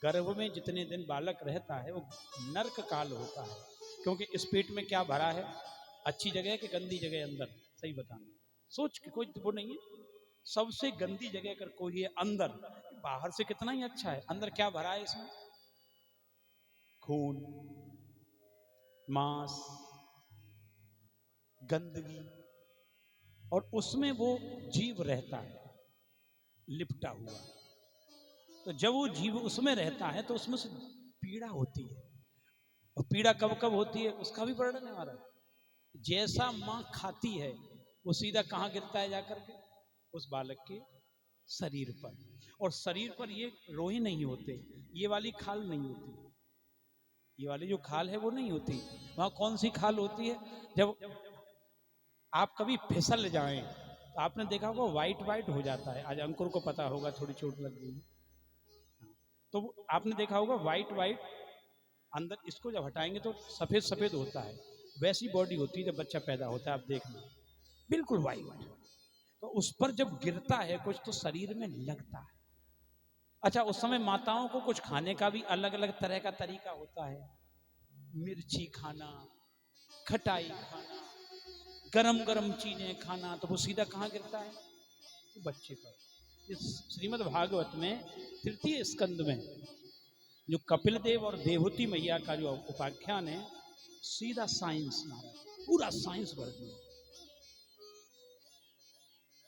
गर्भ में जितने दिन बालक रहता है वो नरक काल होता है, क्योंकि इस पेट में क्या भरा है, अच्छी जगह कि गंदी जगह अंदर? सही बताना, सोच के, कोई वो नहीं है। सबसे गंदी जगह अगर कोई है अंदर, बाहर से कितना ही अच्छा है, अंदर क्या भरा है इसमें? खून, मांस, गंदगी, और उसमें वो जीव रहता है लिपटा हुआ। तो जब वो जीव उसमें रहता है तो उसमें से पीड़ा होती है, और पीड़ा कब कब होती है उसका भी वर्णन है हमारा। जैसा माँ खाती है वो सीधा कहाँ गिरता है जाकर के? उस बालक के शरीर पर। और शरीर पर ये रोए नहीं होते, ये वाली खाल नहीं होती, ये वाली जो खाल है वो नहीं होती। वहाँ कौन सी खाल होती है? जब आप कभी फिसल जाएं तो आपने देखा होगा वाइट वाइट हो जाता है। आज अंकुर को पता होगा, थोड़ी चोट लग गई, तो आपने देखा होगा वाइट वाइट अंदर, इसको जब हटाएंगे तो सफेद सफेद होता है। वैसी बॉडी होती है जब बच्चा पैदा होता है, आप देखना बिल्कुल वाइट। तो उस पर जब गिरता है कुछ तो शरीर में लगता है। अच्छा, उस समय माताओं को कुछ खाने का भी अलग अलग तरह का तरीका होता है, मिर्ची खाना, खटाई खाना, गरम गरम चीजें खाना, तो वो सीधा कहाँ गिरता है? बच्चे पर। इस श्रीमद् भागवत में तृतीय स्कंद में जो कपिल देव और देवहूति मैया का जो उपाख्यान है, सीधा साइंस मारा, पूरा साइंस भर दिया।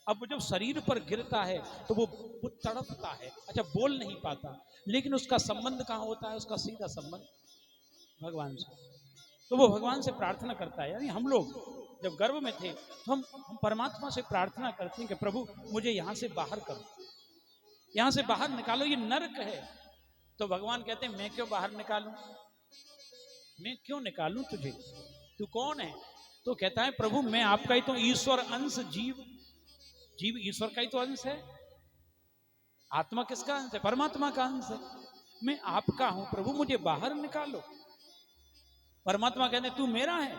अब जब शरीर पर गिरता है तो वो तड़पता है, अच्छा बोल नहीं पाता, लेकिन उसका संबंध कहाँ होता है? उसका सीधा संबंध भगवान से। तो वो भगवान से प्रार्थना करता है। यानी हम लोग जब गर्भ में थे तो हम परमात्मा से प्रार्थना करते हैं कि प्रभु मुझे यहाँ से बाहर करो, यहाँ से बाहर निकालो, ये नरक है। तो भगवान कहते हैं मैं क्यों बाहर निकालूं, मैं क्यों निकालूं तुझे, तू कौन है? तो कहता है प्रभु मैं आपका ही तो ईश्वर अंश जीव, जीव ईश्वर का ही तो अंश है, आत्मा किसका अंश है? परमात्मा का अंश है। मैं आपका हूं प्रभु, मुझे बाहर निकालो। परमात्मा कहते तू मेरा है,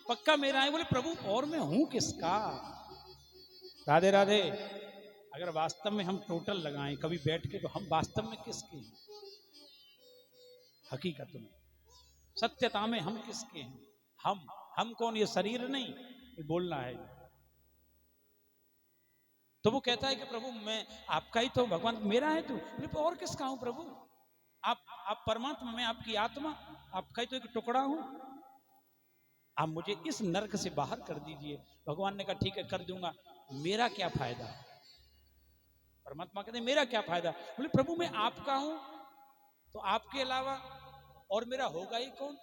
पक्का मेरा है। बोले प्रभु और मैं हूं किसका? राधे राधे। अगर वास्तव में हम टोटल लगाएं कभी बैठ के, तो हम वास्तव में किसके हैं? हकीकत में सत्यता में हम किसके हैं? हम कौन? ये शरीर नहीं, ये बोलना है। तो वो कहता है कि प्रभु मैं आपका ही तो, भगवान मेरा है तू। और किसका हूं प्रभु? आप परमात्मा, मैं आपकी आत्मा, आपका ही तो एक टुकड़ा हूं। आप मुझे इस नरक से बाहर कर दीजिए। भगवान ने कहा ठीक है कर दूंगा, मेरा क्या फायदा? परमात्मा कहते मेरा क्या फायदा? बोले प्रभु मैं आपका हूं तो आपके अलावा और मेरा होगा ही कौन?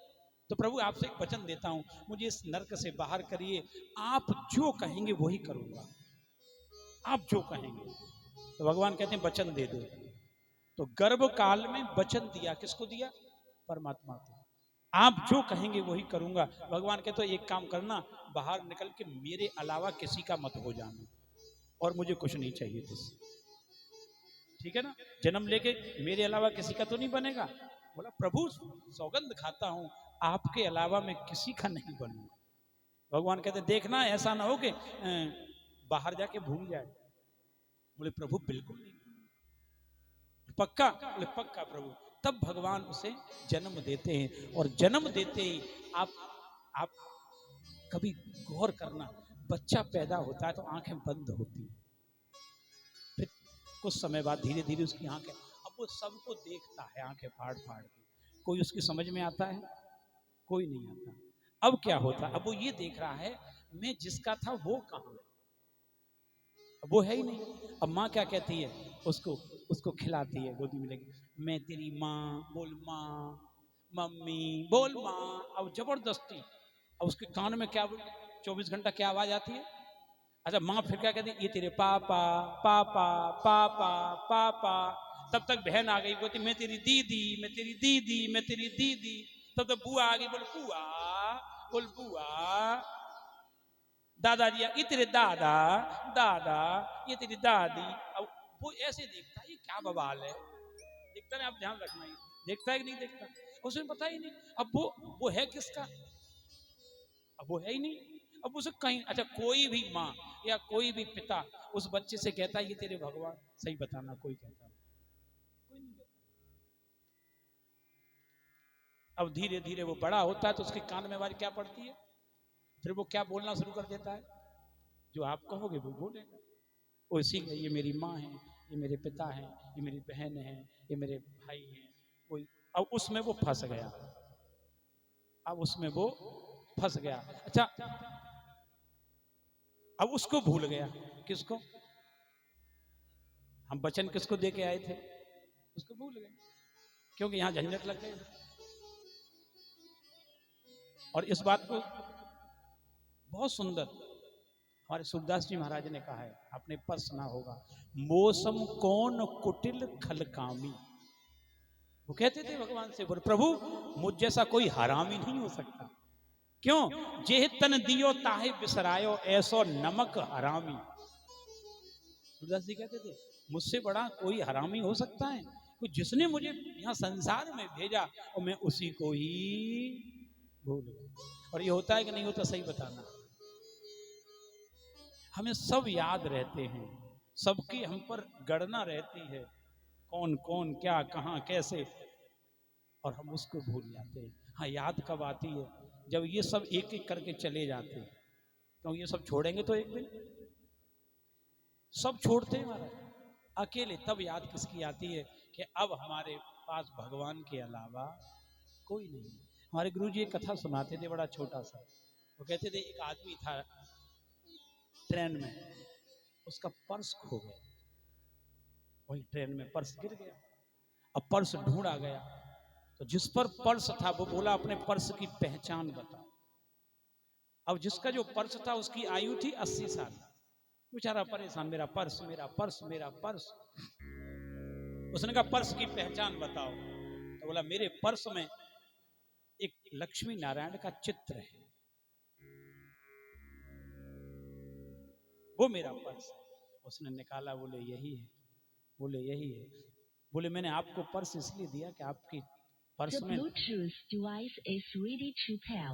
तो प्रभु आपसे एक वचन देता हूं, मुझे इस नरक से बाहर करिए, आप जो कहेंगे वही करूंगा, आप जो कहेंगे। तो भगवान कहते हैं वचन दे दो। तो गर्भ काल में वचन दिया, किसको दिया? परमात्मा को। आप जो कहेंगे वही करूंगा। भगवान कहते एक काम करना, बाहर निकल के मेरे अलावा किसी का मत हो जाना, और मुझे कुछ नहीं चाहिए तुझसे, ठीक है ना? जन्म लेके मेरे अलावा किसी का तो नहीं बनेगा। बोला प्रभु सौगंध खाता हूं आपके अलावा मैं किसी का नहीं बनूंगा। भगवान कहते देखना ऐसा ना हो कि बाहर जाके भूल जाए। बोले प्रभु बिल्कुल नहीं, पक्का? बोले पक्का प्रभु। तब भगवान उसे जन्म देते हैं, और जन्म देते ही आप कभी गौर करना, बच्चा पैदा होता है तो आंखें बंद होती हैं, फिर कुछ समय बाद धीरे धीरे उसकी आंखें, अब वो सबको देखता है आंखें फाड़ फाड़ के, कोई उसकी समझ में आता है? कोई नहीं आता। अब क्या होता, अब वो ये देख रहा है मैं जिसका था वो कहाँ है, अब वो है ही नहीं। अब माँ क्या कहती है, उसको खिलाती है, गोदी में लेके, मैं तेरी माँ, बोल माँ, मम्मी बोल माँ। अब जबरदस्ती, अब उसके कान में क्या 24 घंटा क्या आवाज आती है? अच्छा माँ फिर क्या कहती है, ये तेरे पापा पापा पापा पापा। तब तक बहन आ गई, बोलती मैं तेरी दीदी, मैं तेरी दीदी, मैं तेरी दीदी। तब तक बुआ आ गई, बोल बुआ, बोल बुआ। दादाजी ये तेरे दादा, दादा ये तेरी दादी। अब वो ऐसे देखता है ये क्या बवाल है, देखता नहीं, आप ध्यान रखना, ये देखता है कि नहीं देखता, उसे पता ही नहीं। अब वो है किसका, अब वो है ही नहीं। अब उसे कहीं, अच्छा कोई भी माँ या कोई भी पिता उस बच्चे से कहता है ये तेरे भगवान, सही बताना, कोई कहता है? कोई नहीं कहता। अब धीरे धीरे वो बड़ा होता है तो उसके कान में आवाज क्या पड़ती है, फिर वो क्या बोलना शुरू कर देता है, जो आप कहोगे वो बोलेगा। वो इसी, ये मेरी माँ है, ये मेरे पिता हैं, ये मेरी बहन है, ये मेरे भाई हैं, कोई। अब उसमें वो फंस गया, अब उसमें वो फंस गया। अच्छा अब उसको भूल गया, किसको, हम वचन किसको दे के आए थे, उसको भूल गए, क्योंकि यहां झंझट लग गए। और इस बात को बहुत सुंदर हमारे सूरदास जी महाराज ने कहा है, आपने पर सुना होगा, मौसम कौन कुटिल खलकामी। वो कहते थे भगवान से, बोले प्रभु मुझ जैसा कोई हरामी नहीं हो सकता, क्यों? जेह तन दियो ताहे बिसरायो, ऐसो नमक हरामी। सूरदास जी कहते थे मुझसे बड़ा कोई हरामी हो सकता है कोई, जिसने मुझे यहाँ संसार में भेजा और मैं उसी को ही भूल गया। और ये होता है कि नहीं होता, सही बताना। हमें सब याद रहते हैं, सबकी हम पर गणना रहती है, कौन कौन क्या कहाँ कैसे, और हम उसको भूल जाते हैं। हाँ याद कब आती है, जब ये सब एक एक करके चले जाते हैं, क्योंकि ये सब छोड़ेंगे तो एक दिन, सब छोड़ते हैं महाराज, अकेले तब याद किसकी आती है कि अब हमारे पास भगवान के अलावा कोई नहीं। हमारे गुरु जी एक कथा सुनाते थे, बड़ा छोटा सा। वो कहते थे एक आदमी था ट्रेन में, उसका पर्स खो गया, वही ट्रेन में पर्स गिर गया। अब पर्स ढूंढा गया, तो जिस पर पर्स था वो बोला अपने पर्स की पहचान बता। अब जिसका जो पर्स था उसकी आयु थी 80 साल, बेचारा परेशान, मेरा पर्स मेरा पर्स मेरा पर्स। उसने कहा पर्स की पहचान बताओ, तो बोला मेरे पर्स में एक लक्ष्मी नारायण का चित्र है, वो मेरा पर्स है। उसने निकाला, बोले यही है, बोले यही है। बोले मैंने आपको पर्स इसलिए दिया कि आपकी पर्स में Bluetooth device is ready to pair.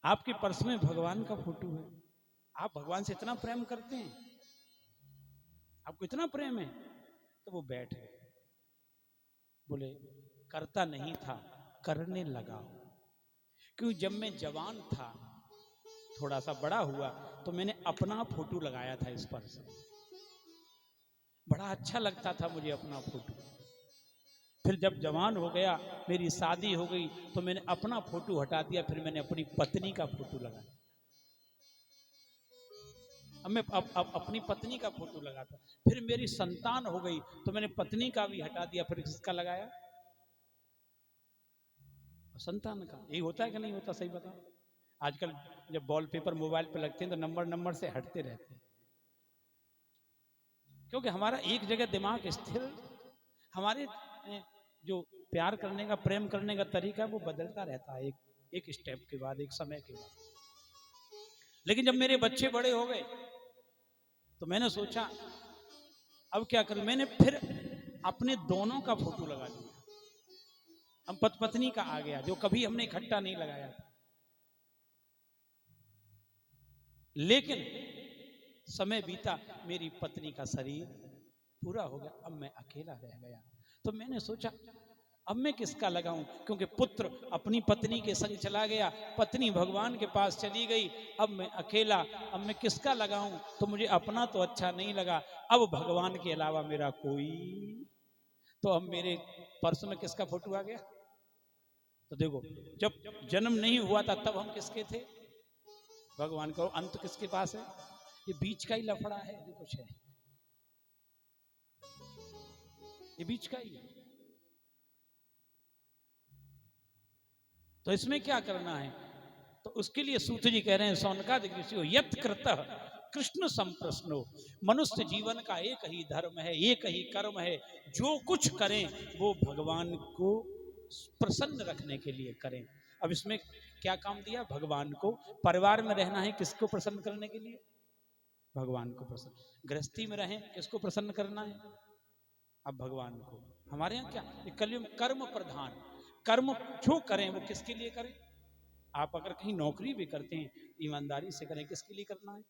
आपके पर्स में भगवान का फोटो है, आप भगवान से इतना प्रेम करते हैं, आपको इतना प्रेम है। तो वो बैठ गए, बोले करता नहीं था, करने लगा। क्योंकि जब मैं जवान था, थोड़ा सा बड़ा हुआ, तो मैंने अपना फोटो लगाया था इस पर्स में, बड़ा अच्छा लगता था मुझे अपना फोटो। फिर जब जवान हो गया, मेरी शादी हो गई, तो मैंने अपना फोटो हटा दिया, फिर मैंने अपनी पत्नी का फोटो लगाया। अब मैं अब अपनी पत्नी का फोटो लगाता। फिर मेरी संतान हो गई तो मैंने पत्नी का भी हटा दिया, फिर किसका लगाया? संतान का। यही होता है कि नहीं होता, सही बताओ। आजकल जब वॉलपेपर मोबाइल पे लगते हैं तो नंबर से हटते रहते हैं, क्योंकि हमारा एक जगह दिमाग स्थिर, हमारे जो प्यार करने का, प्रेम करने का तरीका वो बदलता रहता है, एक स्टेप के बाद, एक समय के बाद। लेकिन जब मेरे बच्चे बड़े हो गए तो मैंने सोचा अब क्या करूं, मैंने फिर अपने दोनों का फोटो लगा लिया। हम पत्नी का आ गया जो कभी हमने इकट्ठा नहीं लगाया था, लेकिन समय बीता, मेरी पत्नी का शरीर पूरा हो गया, अब मैं अकेला रह गया। तो मैंने सोचा अब मैं किसका लगाऊं, क्योंकि पुत्र अपनी पत्नी के संग चला गया, पत्नी भगवान के पास चली गई, अब मैं अकेला, अब मैं किसका लगाऊं। तो मुझे अपना तो अच्छा नहीं लगा, अब भगवान के अलावा मेरा कोई, तो अब मेरे पर्स में किसका फोटो आ गया। तो देखो जब जन्म नहीं हुआ था तब हम किसके थे, भगवान का। अंत किसके पास है, ये बीच का ही लफड़ा है, जो कुछ है ये बीच का ही है। तो इसमें क्या करना है, तो उसके लिए सूत जी कह रहे हैं, सौनकादिक ऋषि हो यत् कृतः कृष्ण संप्रश्नो, मनुष्य जीवन का एक ही धर्म है, एक ही कर्म है, जो कुछ करें वो भगवान को प्रसन्न रखने के लिए करें। अब इसमें क्या काम दिया, भगवान को। परिवार में रहना है किसको प्रसन्न करने के लिए, भगवान को प्रसन्न। गृहस्थी में रहें किसको प्रसन्न करना है, अब भगवान को। हमारे यहाँ क्या, कलयुग में कर्म प्रधान, कर्म जो करें वो किसके लिए करें। आप अगर कहीं नौकरी भी करते हैं ईमानदारी से करें, किसके लिए करना है।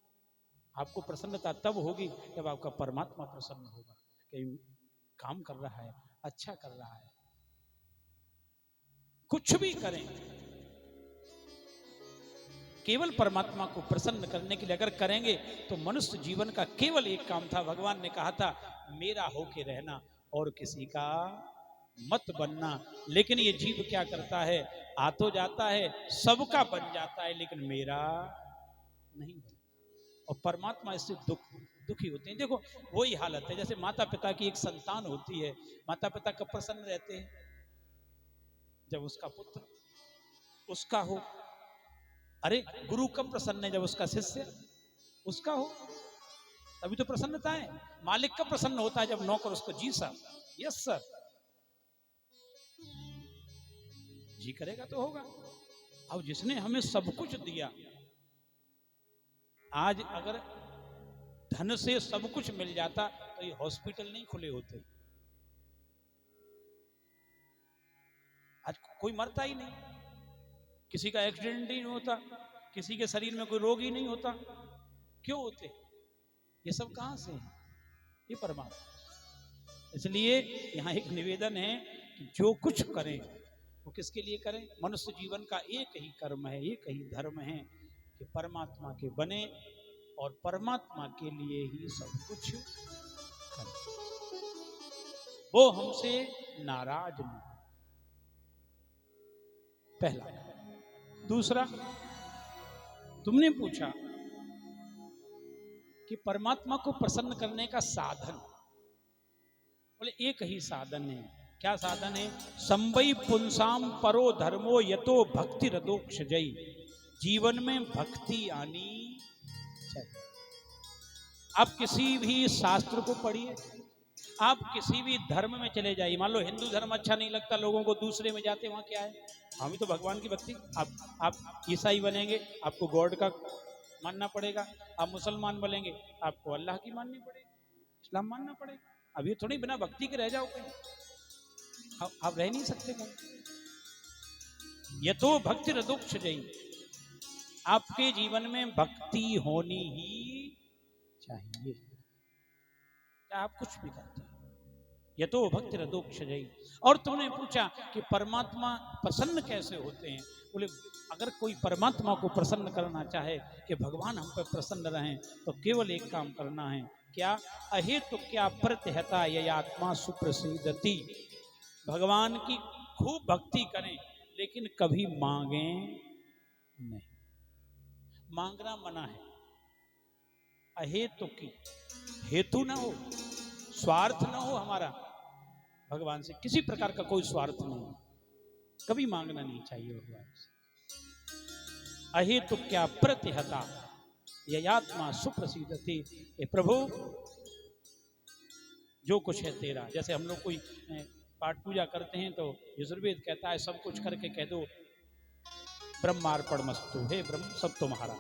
आपको प्रसन्नता तब होगी जब आपका परमात्मा प्रसन्न होगा, कि काम कर रहा है, अच्छा कर रहा है। कुछ भी करें केवल परमात्मा को प्रसन्न करने के लिए अगर करेंगे, तो मनुष्य जीवन का केवल एक काम था, भगवान ने कहा था मेरा होके रहना और किसी का मत बनना। लेकिन ये जीव क्या करता है, आ तो जाता है, सबका बन जाता है, लेकिन मेरा नहीं बनता। और परमात्मा इससे दुखी होते हैं। देखो वही हालत है, जैसे माता पिता की एक संतान होती है, माता पिता कब प्रसन्न रहते हैं, जब उसका पुत्र उसका हो। अरे गुरु कब प्रसन्न है, जब उसका शिष्य उसका हो, तभी तो प्रसन्नता है। मालिक कब प्रसन्न होता है, जब नौकर उसको जी सर, यस सर, जी करेगा तो होगा। अब जिसने हमें सब कुछ दिया, आज अगर धन से सब कुछ मिल जाता तो ये हॉस्पिटल नहीं खुले होते, आज कोई मरता ही नहीं, किसी का एक्सीडेंट ही नहीं होता, किसी के शरीर में कोई रोग ही नहीं होता। क्यों होते, ये सब कहां से है, ये परमात्मा। इसलिए यहां एक निवेदन है कि जो कुछ करें वो किसके लिए करें। मनुष्य जीवन का एक ही कर्म है, एक ही धर्म है कि परमात्मा के बने और परमात्मा के लिए ही सब कुछ करें, वो हमसे नाराज नहीं। पहला। दूसरा, तुमने पूछा कि परमात्मा को प्रसन्न करने का साधन, बोले एक ही साधन है। क्या साधन है, संवई पुंसाम परो धर्मो यतो भक्ति रदोक्षजई, जीवन में भक्ति आनी चाहिए। आप किसी भी शास्त्र को पढ़िए, आप किसी भी धर्म में चले जाइए, मान लो हिंदू धर्म अच्छा नहीं लगता लोगों को, दूसरे में जाते, वहां क्या है, हमें तो भगवान की भक्ति। आप ईसाई बनेंगे, आपको गॉड का मानना पड़ेगा। आप मुसलमान बनेंगे, आपको अल्लाह की माननी पड़ेगी, इस्लाम मानना पड़ेगा। अब ये थोड़ी बिना भक्ति के रह जाओ कहीं, आप रह नहीं सकते कहीं। ये तो भक्ति रदोक्षजई, आपके जीवन में भक्ति होनी ही चाहिए, क्या आप कुछ भी करते हैं। ये तो भक्ति रदोक्षजई। और तुमने पूछा कि परमात्मा प्रसन्न कैसे होते हैं, बोले अगर कोई परमात्मा को प्रसन्न करना चाहे कि भगवान हम पर प्रसन्न रहें, तो केवल एक काम करना है, क्या, अहेतु क्या प्रत्यहता ये आत्मा सुप्रसिद्धति, भगवान की खूब भक्ति करें लेकिन कभी मांगे नहीं, मांगना मना है। अहेतु की, हेतु ना हो, स्वार्थ ना हो हमारा, भगवान से किसी प्रकार का कोई स्वार्थ नहीं, कभी मांगना नहीं चाहिए भगवान से। अहेतु क्या प्रतिहता ययात्मा सुप्रसिद्धति, ए प्रभु जो कुछ है तेरा। जैसे हम लोग कोई पाठ पूजा करते हैं तो यजुर्वेद कहता है सब कुछ करके कह दो ब्रह्मार्पणमस्तु, हे ब्रह्म सब तुम्हारा,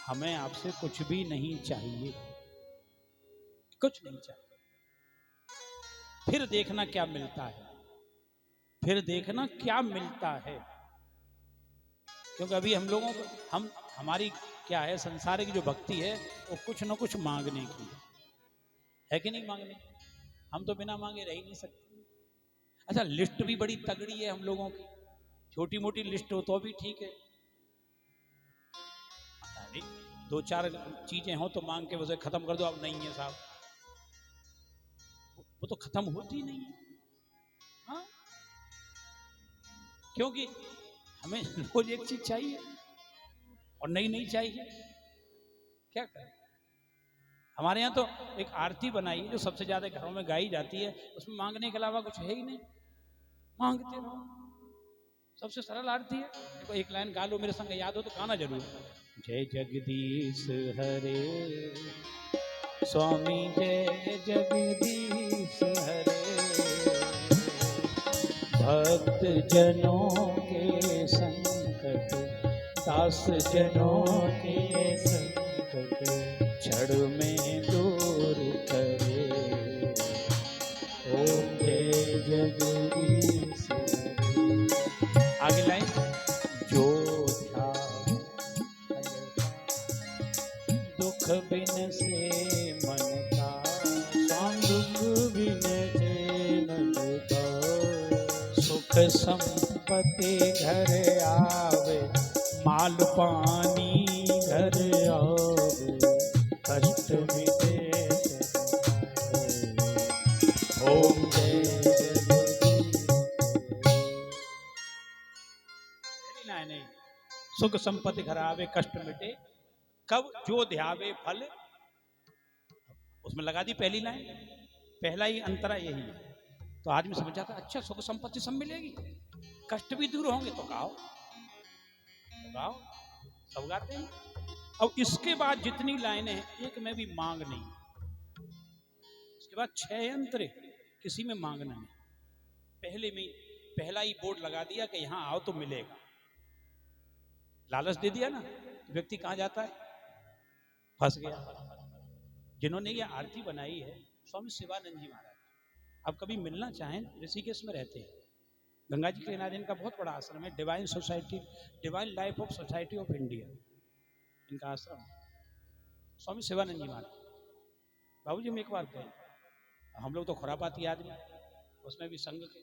हमें आपसे कुछ भी नहीं चाहिए, कुछ नहीं चाहिए। फिर देखना क्या मिलता है, फिर देखना क्या मिलता है। क्योंकि अभी हम लोगों को हमारी क्या है, संसार की जो भक्ति है वो कुछ ना कुछ मांगने की है कि नहीं मांगने। हम तो बिना मांगे रह ही नहीं सकते। अच्छा, लिस्ट भी बड़ी तगड़ी है हम लोगों की, छोटी मोटी लिस्ट हो तो भी ठीक है। अरे 2-4 चीजें हो तो मांग के उसे खत्म कर दो, अब नहीं है साहब, वो तो खत्म होती नहीं है। हाँ, क्योंकि हमें रोज एक चीज चाहिए और नई नई चाहिए। क्या करें, हमारे यहाँ तो एक आरती बनाई है जो सबसे ज्यादा घरों में गाई जाती है, उसमें मांगने के अलावा कुछ है ही नहीं, मांगते रहो। सबसे सरल आरती है। देखो एक लाइन गा लो, मेरे संग याद हो तो गाना जरूर। जय जगदीश हरे स्वामी, जय जगदीश हरे, भक्त जनों के संकट, दास जनों के संकट, क्षण में दूर करे, ओम जय जगदीश हरे। आगे लाइन, जो दुख बिन से मन का, दुख बिन से मन का, सुख संपत्ति घर आवे, माल पानी घर आवे, कष्ट मिटे ओम जय जगदीश। नहीं, सुख संपत्ति घर आवे, कष्ट मिटे, कब जो ध्यावे फल। उसमें लगा दी पहली लाइन, पहला ही अंतरा यही है। तो आदमी समझ जाता अच्छा सुख संपत्ति सब मिलेगी, कष्ट भी दूर होंगे, तो गाओ तो गाओ, सब गाते हैं। अब इसके बाद जितनी लाइनें हैं एक में भी मांग नहीं, इसके बाद 6 अंतरे, किसी में मांगना नहीं। पहले में पहला ही बोर्ड लगा दिया कि यहां आओ तो मिलेगा, लालच दे दिया ना, व्यक्ति कहां जाता है, फंस गया। जिन्होंने ये आरती बनाई है स्वामी शिवानंद जी महाराज, अब कभी मिलना चाहें, ऋषिकेश में रहते हैं, गंगा जी के किनारे इनका बहुत बड़ा आश्रम है, divine society, divine life of society of India इनका आश्रम है, स्वामी शिवानंद जी महाराज। बाबू जी हम एक बार गए, हम लोग तो खुरापाती आदमी, उसमें भी संघ के,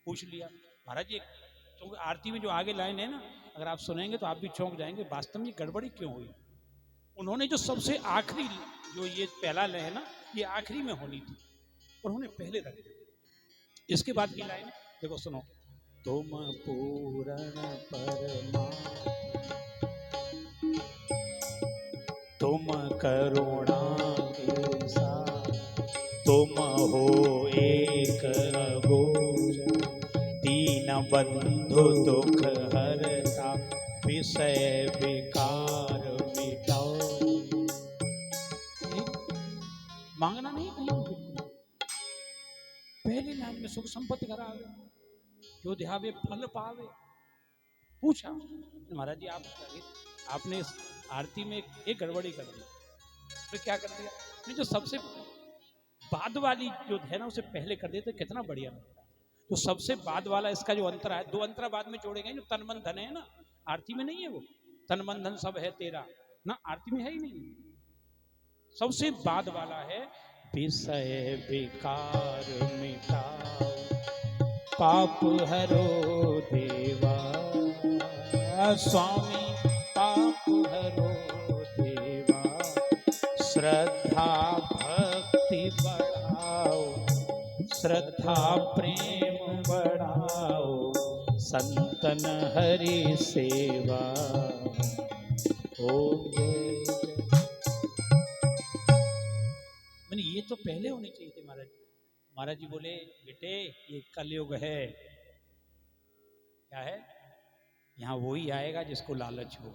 पूछ लिया महाराज जी, क्योंकि आरती में जो आगे लाइन है ना, अगर आप सुनेंगे तो आप भी चौंक जाएंगे, वास्तव में गड़बड़ी क्यों हुई। उन्होंने जो सबसे आखिरी, जो ये पहला लय है ना, ये आखिरी में होनी थी, उन्होंने पहले रख दिया। इसके बाद की लाइन देखो, सुनो। तुम पूर्ण परमा, तुम करुणा के साथ, तुम हो एक अघोर, दीन बंधु दुख हरता, विषय विकार मिटाओ। मांगना नहीं कहीं, पहले लाइन में सुख संपत्ति घर आवे, जो ध्यावे फल पावे। पूछा महाराज जी आपने इस आरती में एक गड़बड़ी कर दी, तो क्या कर दिया, नहीं जो सबसे बाद वाली जो है ना उसे पहले कर देते, कितना बढ़िया लगता है। जो सबसे बाद वाला इसका जो अंतरा है, 2 अंतरा बाद में जोड़े गए, जो तन मन धन है ना, आरती में नहीं है वो, तन मन धन सब है तेरा ना, आरती में है ही नहीं। सबसे बाद वाला है, विषय विकार मिटाओ, पाप हरो देवा, स्वामी पाप हरो देवा, श्रद्धा भक्ति बढ़ाओ, श्रद्धा प्रेम बढ़ाओ, संतन हरि सेवा। ओम मैंने ये तो पहले होनी चाहिए थी महाराज। महाराज जी बोले बेटे ये कलयुग है, क्या है, यहाँ वो ही आएगा जिसको लालच हो,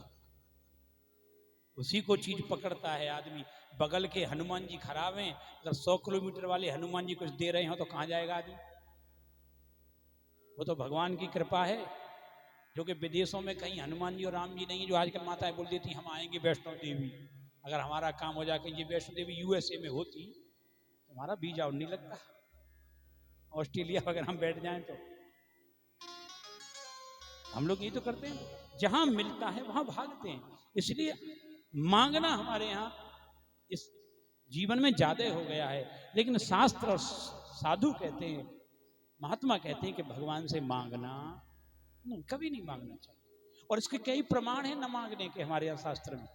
उसी को चीज पकड़ता है आदमी। बगल के हनुमान जी खराब हैं, अगर 100 किलोमीटर वाले हनुमान जी कुछ दे रहे हो तो कहाँ जाएगा आदमी। वो तो भगवान की कृपा है, जो कि विदेशों में कहीं हनुमान जी और राम जी नहीं है, जो आजकल माताएं बोल देती हम आएंगे वैष्णो देवी। अगर हमारा काम हो जाके ये वैष्णो देवी यूएसए में होती तो हमारा वीजा नहीं लगता, ऑस्ट्रेलिया वगैरह हम बैठ जाएं तो हम लोग यही तो करते हैं, जहां मिलता है वहां भागते हैं। इसलिए मांगना हमारे यहाँ इस जीवन में ज्यादा हो गया है। लेकिन शास्त्र और साधु कहते हैं, महात्मा कहते हैं कि भगवान से मांगना नहीं, कभी नहीं मांगना चाहिए। और इसके कई प्रमाण हैं न मांगने के हमारे यहाँ शास्त्र में।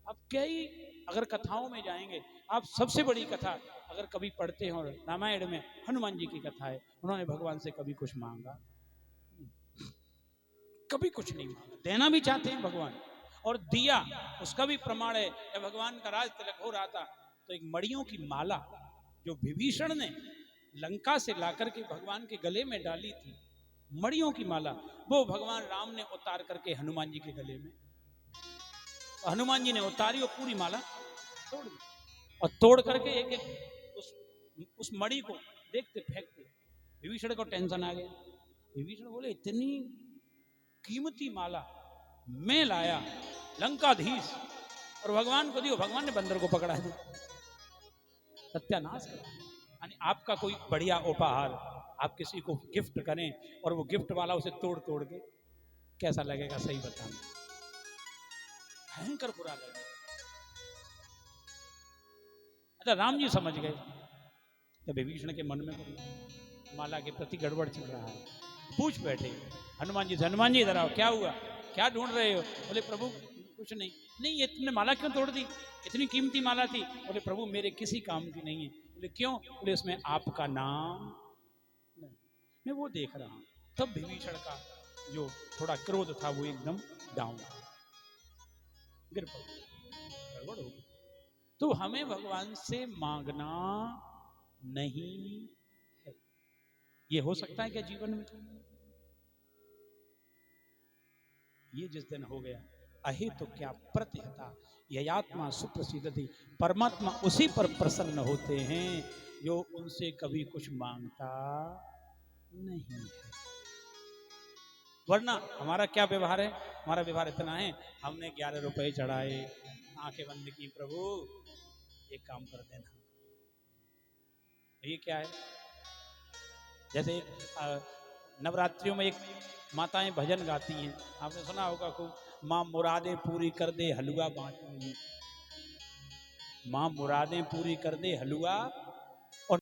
आप कई अगर कथाओं में जाएंगे, आप सबसे बड़ी कथा अगर कभी पढ़ते हो रामायण में, हनुमान जी की कथा है, उन्होंने भगवान से कभी कुछ मांगा, कभी कुछ नहीं मांगा। देना भी चाहते हैं भगवान, और दिया उसका भी प्रमाण है। जब भगवान का राज तिलक हो रहा था तो एक मड़ियों की माला जो विभीषण ने लंका से लाकर के भगवान के गले में डाली थी, मड़ियों की माला, वो भगवान राम ने उतार करके हनुमान जी के गले में, हनुमान जी ने उतारी और पूरी माला तोड़ दी। और तोड़ करके एक एक उस मणि को देखते फेंकते, विभीषण को टेंशन आ गया। विभीषण बोले इतनी कीमती माला मैं लाया लंकाधीश और भगवान को दियो, भगवान ने बंदर को पकड़ा दिया, सत्यानाश कर। यानी आपका कोई बढ़िया उपहार आप किसी को गिफ्ट करें और वो गिफ्ट वाला उसे तोड़ तोड़ के, कैसा लगेगा सही बताना, भयंकर बुरा लगेगा। अच्छा राम जी समझ गए, तो विभीषण के मन में माला के प्रति गड़बड़ चल रहा है, पूछ बैठे हनुमान जी से, हनुमान जी इधर आओ, क्या हुआ, क्या ढूंढ रहे हो? बोले प्रभु कुछ नहीं। नहीं ये तुमने माला क्यों तोड़ दी, इतनी कीमती माला थी। बोले प्रभु मेरे किसी काम की नहीं है। बोले क्यों? बोले उसमें आपका नाम नहीं, मैं वो देख रहा हूं। तब विभीषण का जो थोड़ा क्रोध था वो एकदम डाउन, गिर पड़ा, गड़बड़ हो गई। तो हमें भगवान से मांगना नहीं है। ये हो सकता है क्या जीवन में? ये जिस दिन हो गया, अहे तो क्या प्रतिहता ययात्मा सुप्रसिद्धि, परमात्मा उसी पर प्रसन्न होते हैं जो उनसे कभी कुछ मांगता नहीं है। वरना हमारा क्या व्यवहार है? हमारा व्यवहार इतना है, हमने 11 रुपए चढ़ाए, आंखें बंद की, प्रभु एक काम कर देना। ये क्या है? जैसे नवरात्रियों में एक माताएं भजन गाती हैं, आपने सुना होगा खूब, माँ मुरादें पूरी कर दे हलवा बांटूंगी, माँ मुरादें पूरी कर दे हलवा